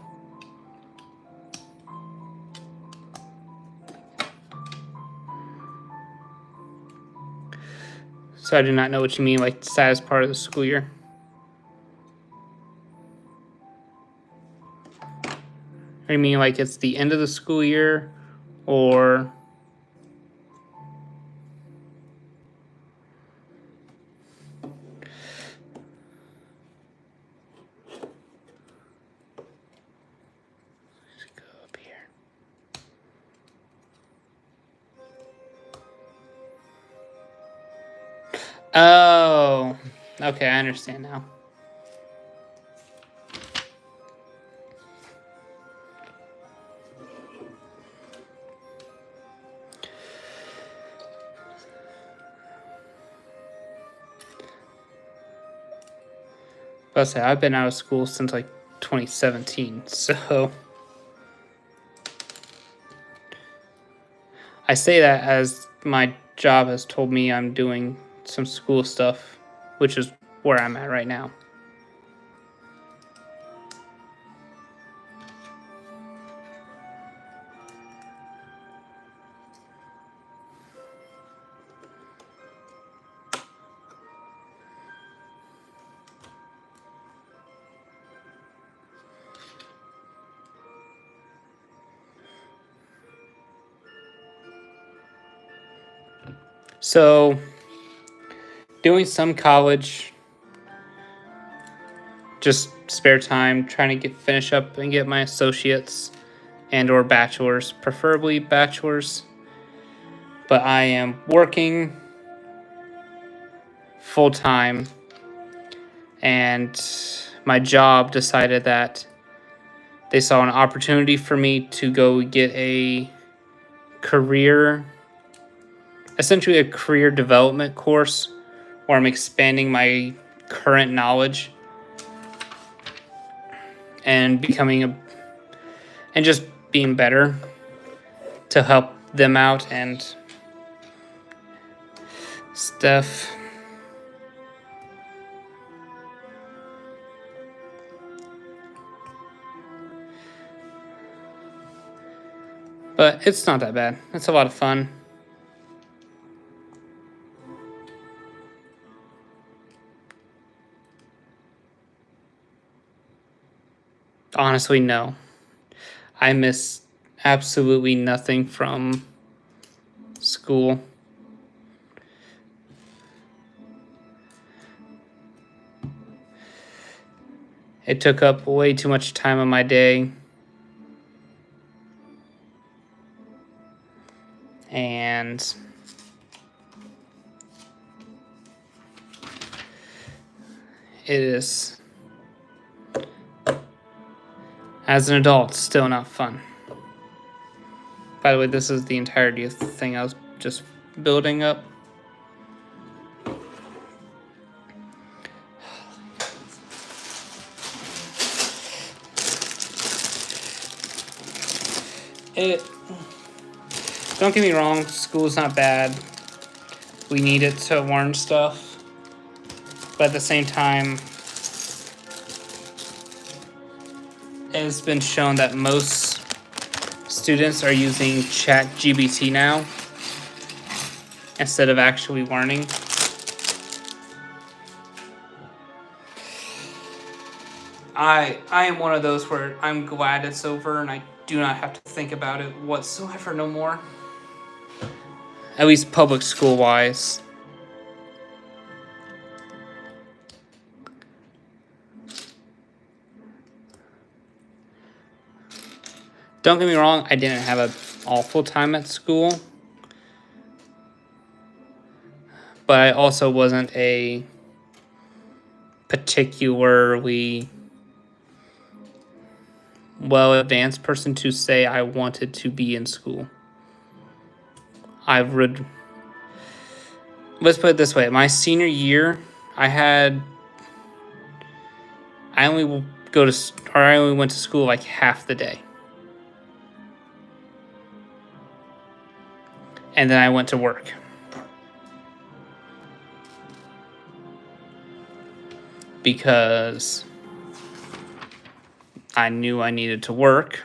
So I do not know what you mean, like the saddest part of the school year. Or you mean like it's the end of the school year, or... Let's go up here. Oh, okay, I understand now. I'll say I've been out of school since like 2017, so I say that as my job has told me I'm doing some school stuff, which is where I'm at right now. So, doing some college, just spare time, trying to finish up and get my associates and or bachelor's, preferably bachelor's. But I am working full time, and my job decided that they saw an opportunity for me to go get essentially a career development course where I'm expanding my current knowledge and and just being better to help them out and stuff. But it's not that bad. It's a lot of fun. Honestly, no. I miss absolutely nothing from school. It took up way too much time of my day. And it is, as an adult, still not fun. By the way, this is the entirety of the thing I was just building up. Don't get me wrong, school's not bad. We need it to learn stuff. But at the same time, it has been shown that most students are using ChatGPT now instead of actually learning. I am one of those where I'm glad it's over and I do not have to think about it whatsoever no more. At least public school wise. Don't get me wrong, I didn't have an awful time at school. But I also wasn't a particularly well advanced person to say I wanted to be in school. I would. Let's put it this way: my senior year, I only I only went to school like half the day, and then I went to work. Because I knew I needed to work,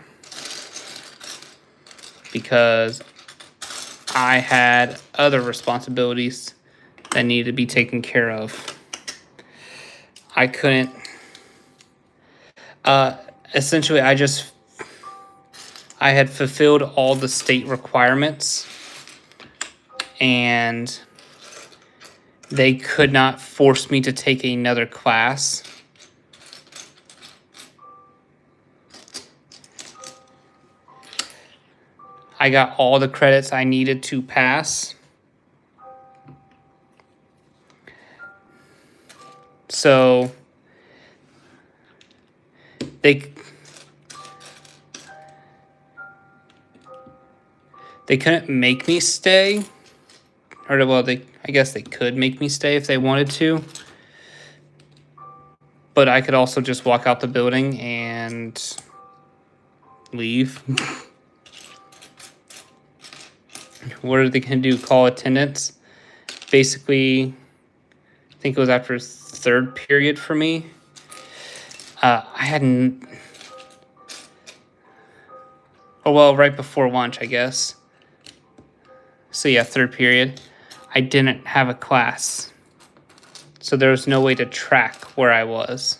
because I had other responsibilities that needed to be taken care of. I couldn't. Essentially, I had fulfilled all the state requirements, and they could not force me to take another class. I got all the credits I needed to pass. So they couldn't make me stay. Or, well, I guess they could make me stay if they wanted to. But I could also just walk out the building and leave. What are they going to do? Call attendance? Basically, I think it was after third period for me. I hadn't... Oh, well, right before lunch, I guess. So, yeah, third period. I didn't have a class. So there was no way to track where I was.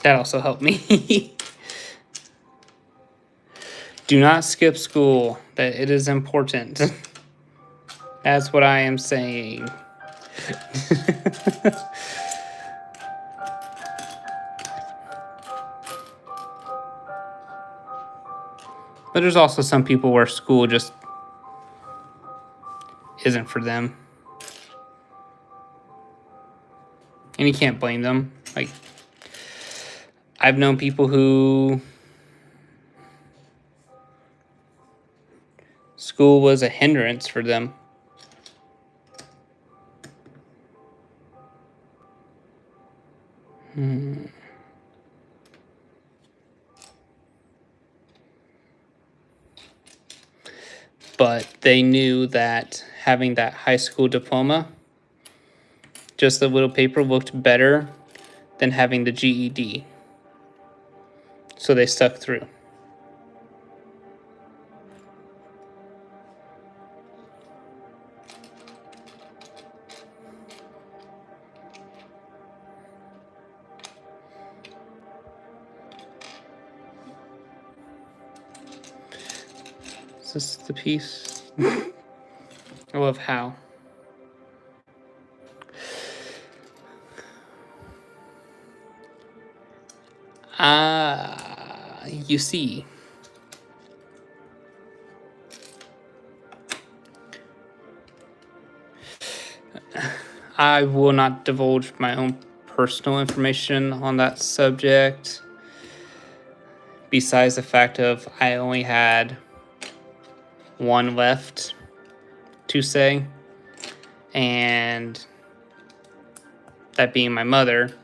That also helped me. Do not skip school. That it is important. That's what I am saying. But there's also some people where school just isn't for them. And you can't blame them. Like, I've known people who school was a hindrance for them. But they knew that having that high school diploma, just the little paper, looked better than having the GED. So they stuck through. Is this the piece? I love how. You see. I will not divulge my own personal information on that subject. Besides the fact of I only had one left to say. And that being my mother,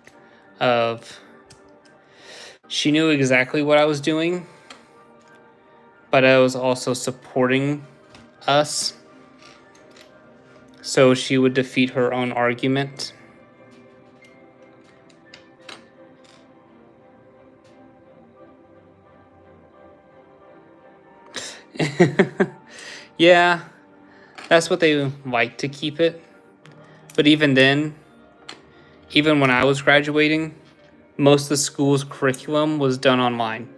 she knew exactly what I was doing, but I was also supporting us. So she would defeat her own argument. Yeah, that's what they like to keep it. But even then, even when I was graduating, most of the school's curriculum was done online.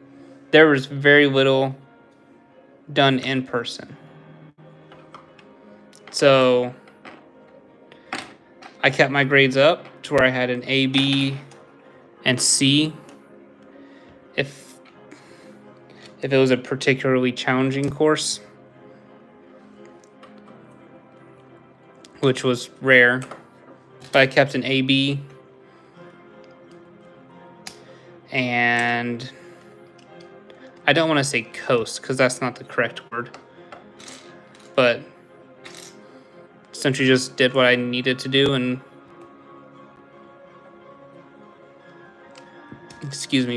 There was very little done in person. So I kept my grades up to where I had an A, B, and C. If it was a particularly challenging course, which was rare, but I kept an A, B, and I don't want to say coast because that's not the correct word. But essentially just did what I needed to do and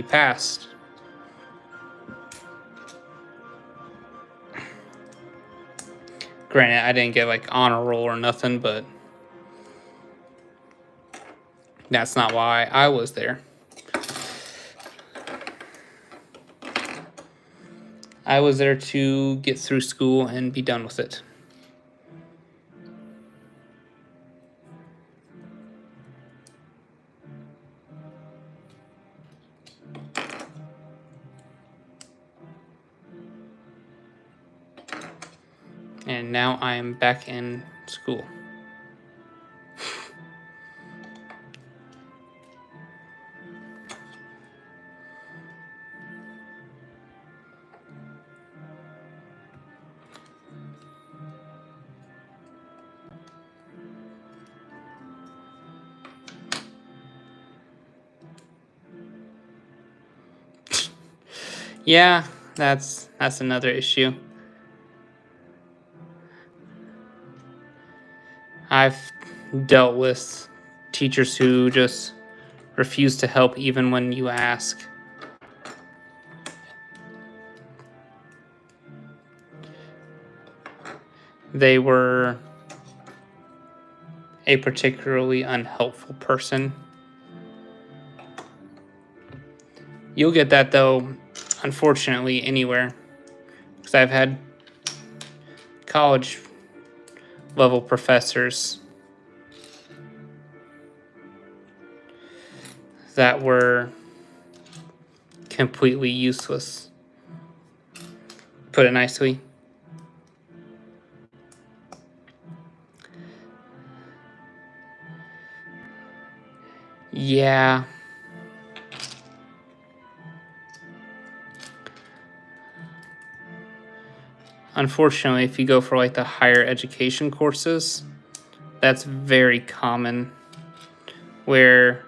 passed. Granted, I didn't get like honor roll or nothing, but that's not why I was there. I was there to get through school and be done with it. And now I am back in school. Yeah, that's another issue. I've dealt with teachers who just refuse to help even when you ask. They were a particularly unhelpful person. You'll get that, though, unfortunately, anywhere. Because I've had college level professors that were completely useless. Put it nicely. Yeah. Unfortunately, if you go for like the higher education courses, that's very common, where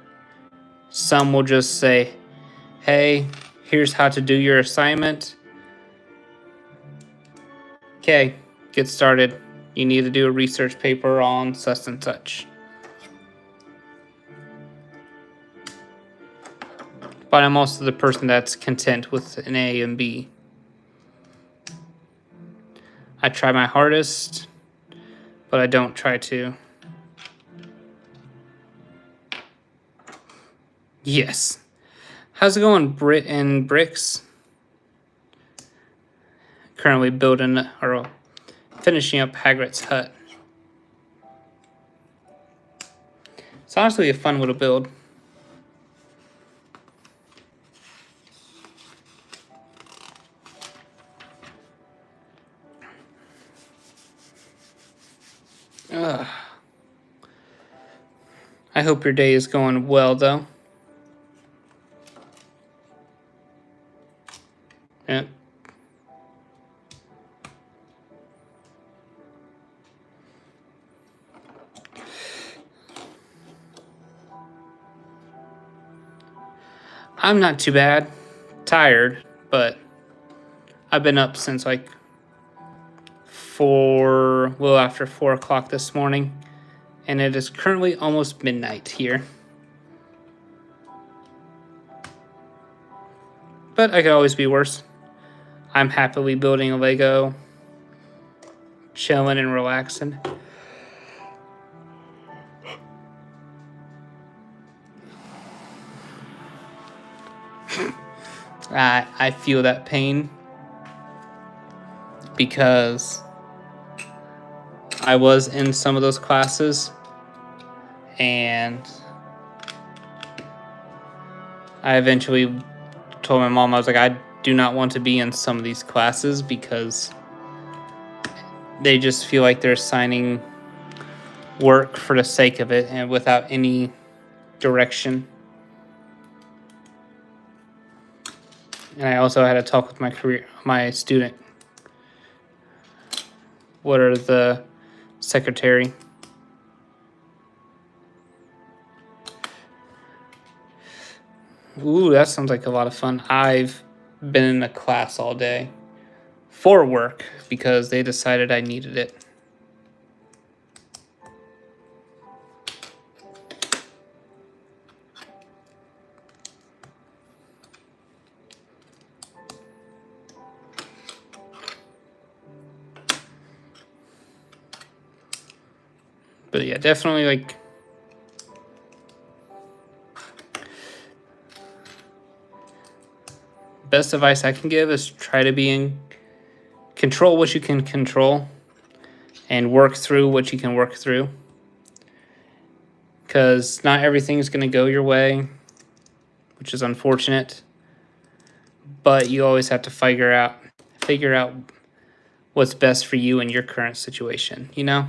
some will just say, hey, here's how to do your assignment. Okay, get started. You need to do a research paper on such and such. But I'm also the person that's content with an A and B. I try my hardest, but I don't try to. Yes. How's it going, Brit and Bricks? Currently building or finishing up Hagrid's hut. It's honestly a fun little build. Ugh. I hope your day is going well, though. Yeah. I'm not too bad. Tired, but I've been up since like after 4 o'clock this morning, and it is currently almost midnight here. But I could always be worse. I'm happily building a Lego, chilling and relaxing. I feel that pain because I was in some of those classes and I eventually told my mom, I was like, I do not want to be in some of these classes because they just feel like they're assigning work for the sake of it and without any direction. And I also had a talk with my student. What are the secretary? Ooh, that sounds like a lot of fun. I've been in a class all day for work because they decided I needed it. But yeah, definitely like best advice I can give is try to be in control what you can control and work through what you can work through. Because not everything's going to go your way, which is unfortunate. But you always have to figure out what's best for you in your current situation, you know?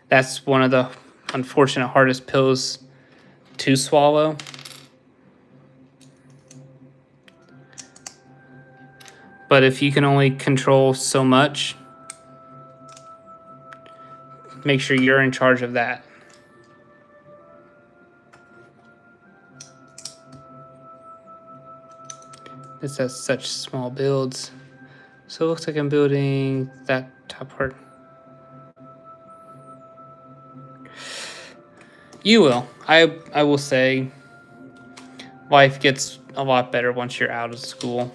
That's one of the unfortunate hardest pills to swallow. But if you can only control so much, make sure you're in charge of that. This has such small builds. So it looks like I'm building that top part. You will. I will say life gets a lot better once you're out of school.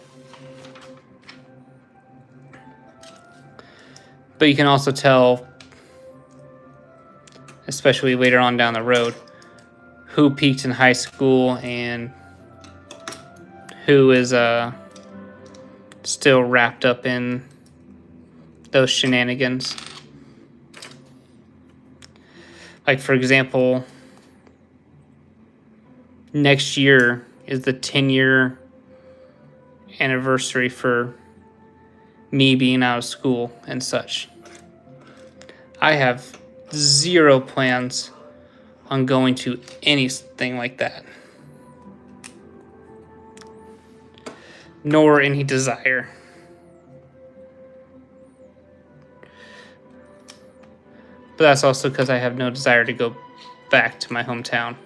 But you can also tell, especially later on down the road, who peaked in high school and who is still wrapped up in those shenanigans. Like, for example, next year is the 10-year anniversary for me being out of school and such. I have zero plans on going to anything like that, nor any desire. But that's also because I have no desire to go back to my hometown.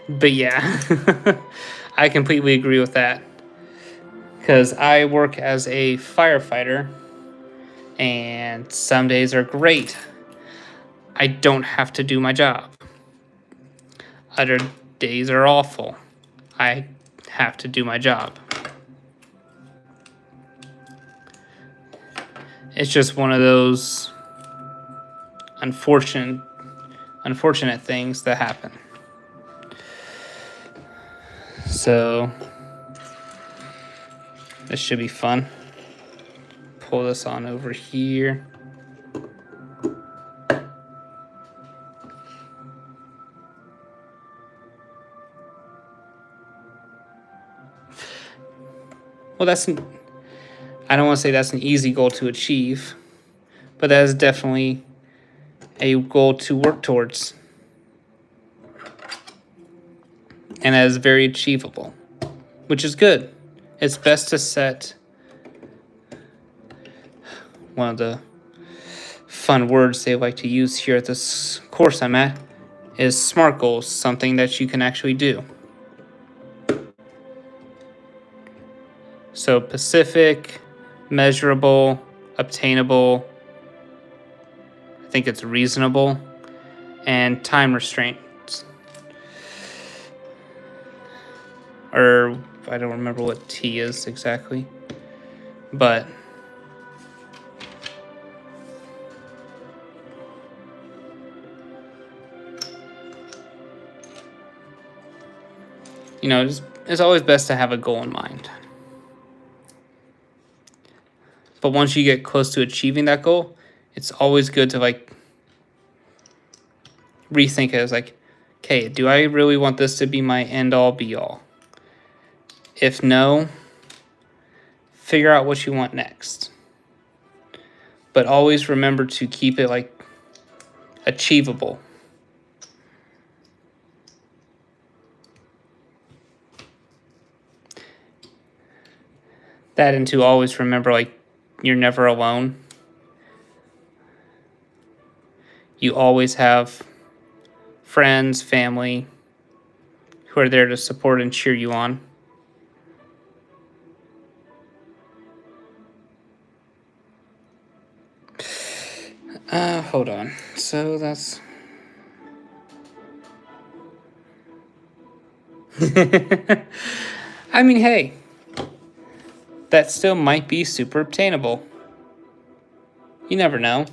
But yeah, I completely agree with that. Because I work as a firefighter, and some days are great. I don't have to do my job. Other days are awful. I have to do my job. It's just one of those unfortunate things that happen. So this should be fun. Pull this on over here. Well, I don't want to say that's an easy goal to achieve, but that is definitely a goal to work towards. And that is very achievable, which is good. It's best to set one of the fun words they like to use here at this course I'm at is SMART goals, something that you can actually do. So specific, measurable, obtainable, I think it's reasonable, and time restraints. Or I don't remember what T is exactly, but you know, it's always best to have a goal in mind. But once you get close to achieving that goal, it's always good to like rethink it as like, okay, do I really want this to be my end all be all? If no, figure out what you want next. But always remember to keep it like achievable. That and to always remember like you're never alone. You always have friends, family who are there to support and cheer you on. Hold on. So that's... I mean, hey, that still might be super obtainable. You never know.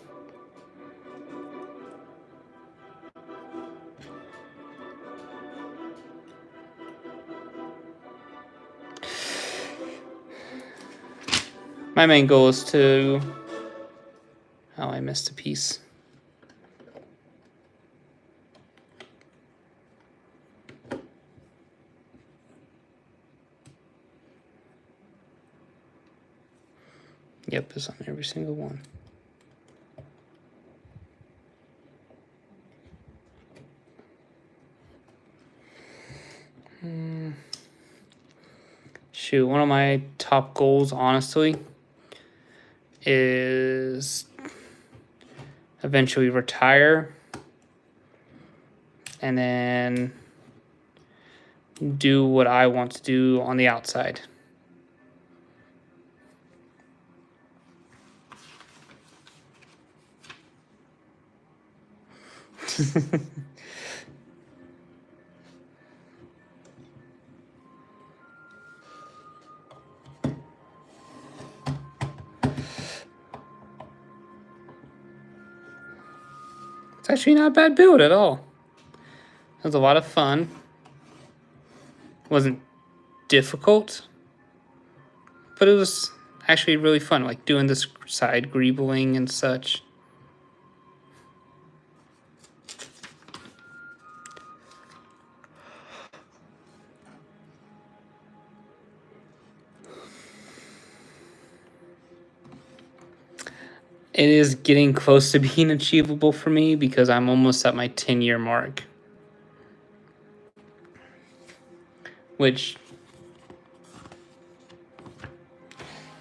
My main goal is to... Oh, I missed a piece. Yep, it's on every single one. Shoot, one of my top goals, honestly, is eventually retire and then do what I want to do on the outside. It's actually not a bad build at all. It was a lot of fun. It wasn't difficult, but it was actually really fun, like doing this side greebling and such. It is getting close to being achievable for me because I'm almost at my 10-year mark. Which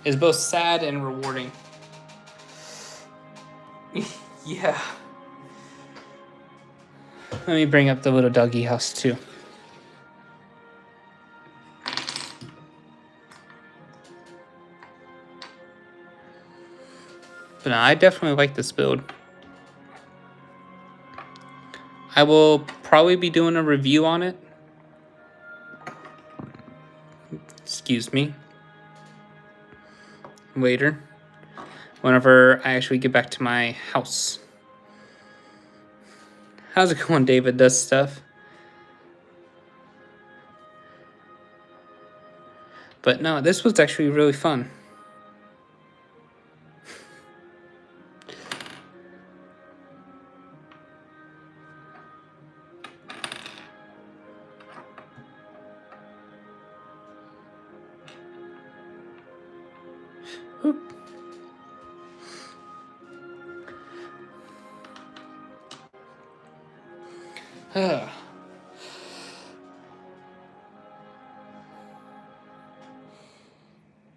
is both sad and rewarding. Yeah. Let me bring up the little doggy house too. But no, I definitely like this build. I will probably be doing a review on it. Excuse me. Later. Whenever I actually get back to my house. How's it going, David Does Stuff? But no, this was actually really fun. Oop.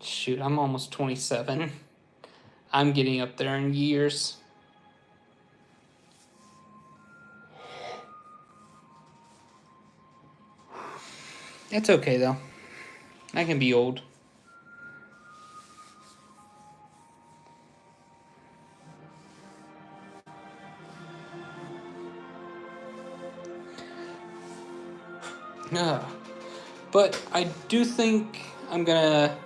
Shoot, I'm almost 27. I'm getting up there in years. It's okay though. I can be old. But I do think I'm gonna...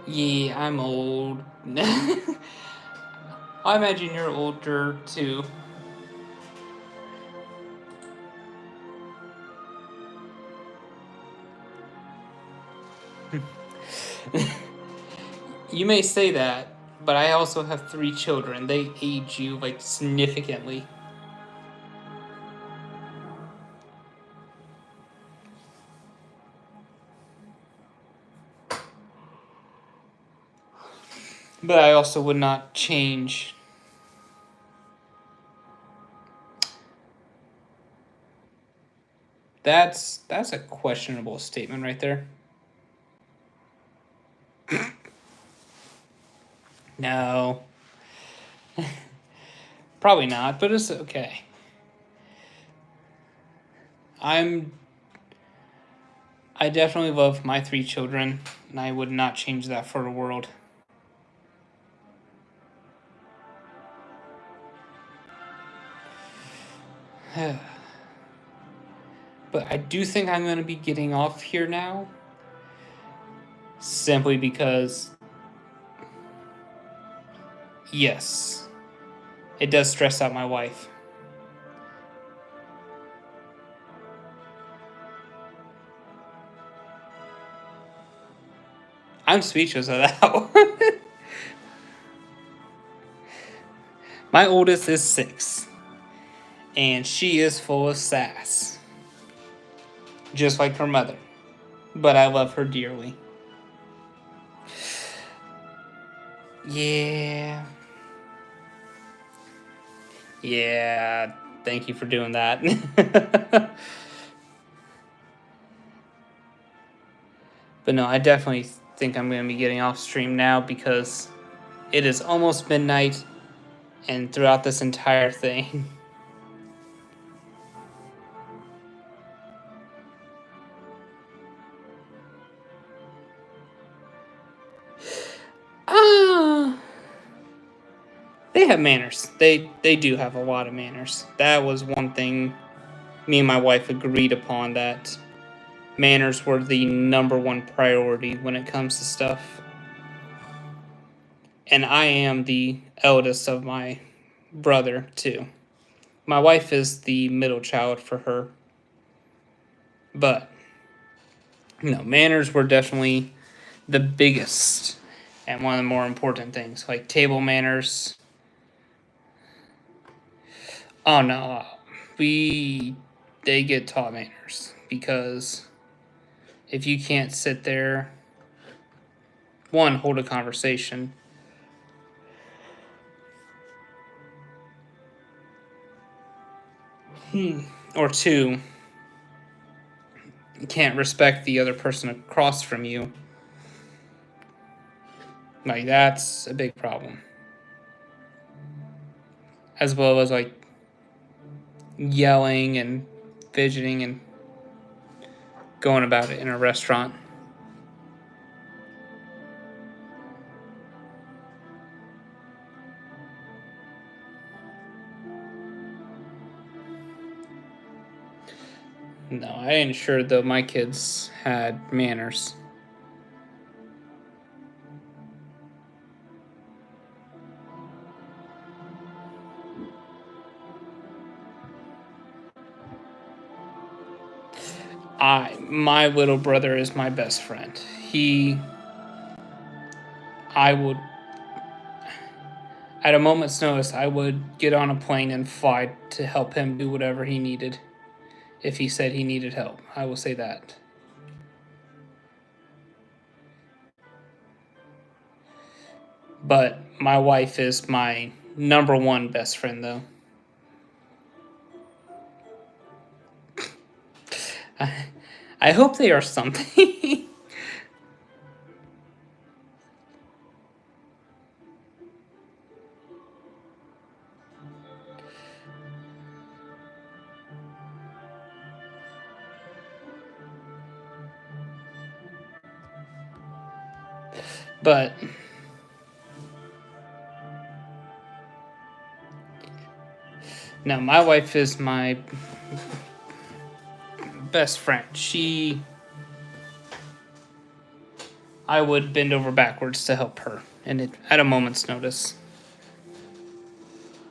Yeah, I'm old. I imagine you're older too. You may say that, but I also have 3 children. They age you like significantly. But I also would not change. That's a questionable statement right there. No. Probably not, but it's okay. I definitely love my 3 children, and I would not change that for the world. But I do think I'm going to be getting off here now. Simply because, yes, it does stress out my wife. I'm speechless at that one. My oldest is 6. And she is full of sass. Just like her mother. But I love her dearly. Yeah. Yeah. Thank you for doing that. But no, I definitely think I'm going to be getting off stream now because it is almost midnight. And throughout this entire thing, they have manners. They do have a lot of manners. That was one thing me and my wife agreed upon, that manners were the #1 priority when it comes to stuff. And I am the eldest of my brother, too. My wife is the middle child for her. But, manners were definitely the biggest and one of the more important things. Like table manners. Oh, no. They get taught manners. Because if you can't sit there, one, hold a conversation. Or 2, you can't respect the other person across from you. Like, that's a big problem. As well as, like, yelling and fidgeting and going about it in a restaurant. No, I ain't sure, though, my kids had manners. My little brother is my best friend. I would, at a moment's notice, I would get on a plane and fly to help him do whatever he needed. If he said he needed help, I will say that. But my wife is my #1 best friend, though. I hope they are something. But no, my wife is my best friend. I would bend over backwards to help her, and at a moment's notice.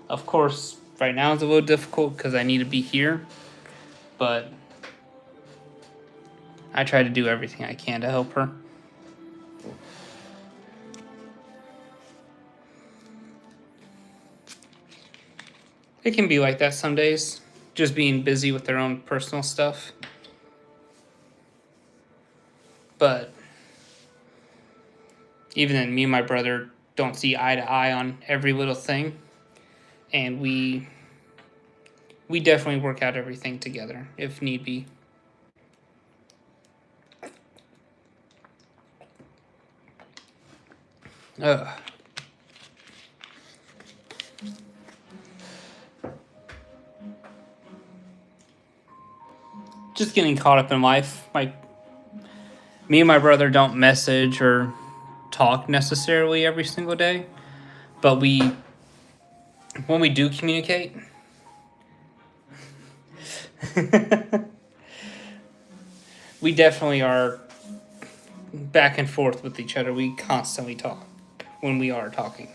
Of course, right now it's a little difficult because I need to be here, but I try to do everything I can to help her. It can be like that some days, just being busy with their own personal stuff. But even then, me and my brother don't see eye to eye on every little thing, and we definitely work out everything together if need be. just getting caught up in life. Like, me and my brother don't message or talk necessarily every single day, but when we do communicate, we definitely are back and forth with each other. We constantly talk when we are talking.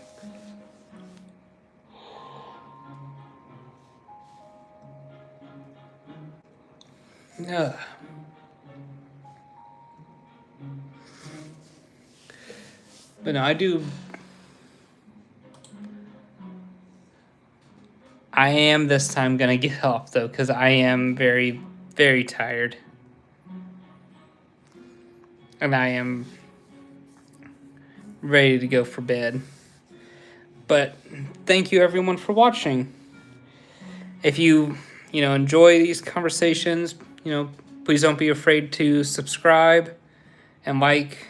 Yeah. But no, I am this time gonna get off though, because I am very, very tired. And I am ready to go for bed. But thank you everyone for watching. If you enjoy these conversations, please don't be afraid to subscribe and like,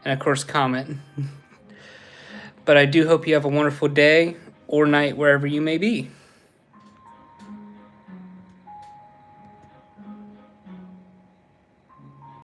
and of course comment. But I do hope you have a wonderful day or night wherever you may be.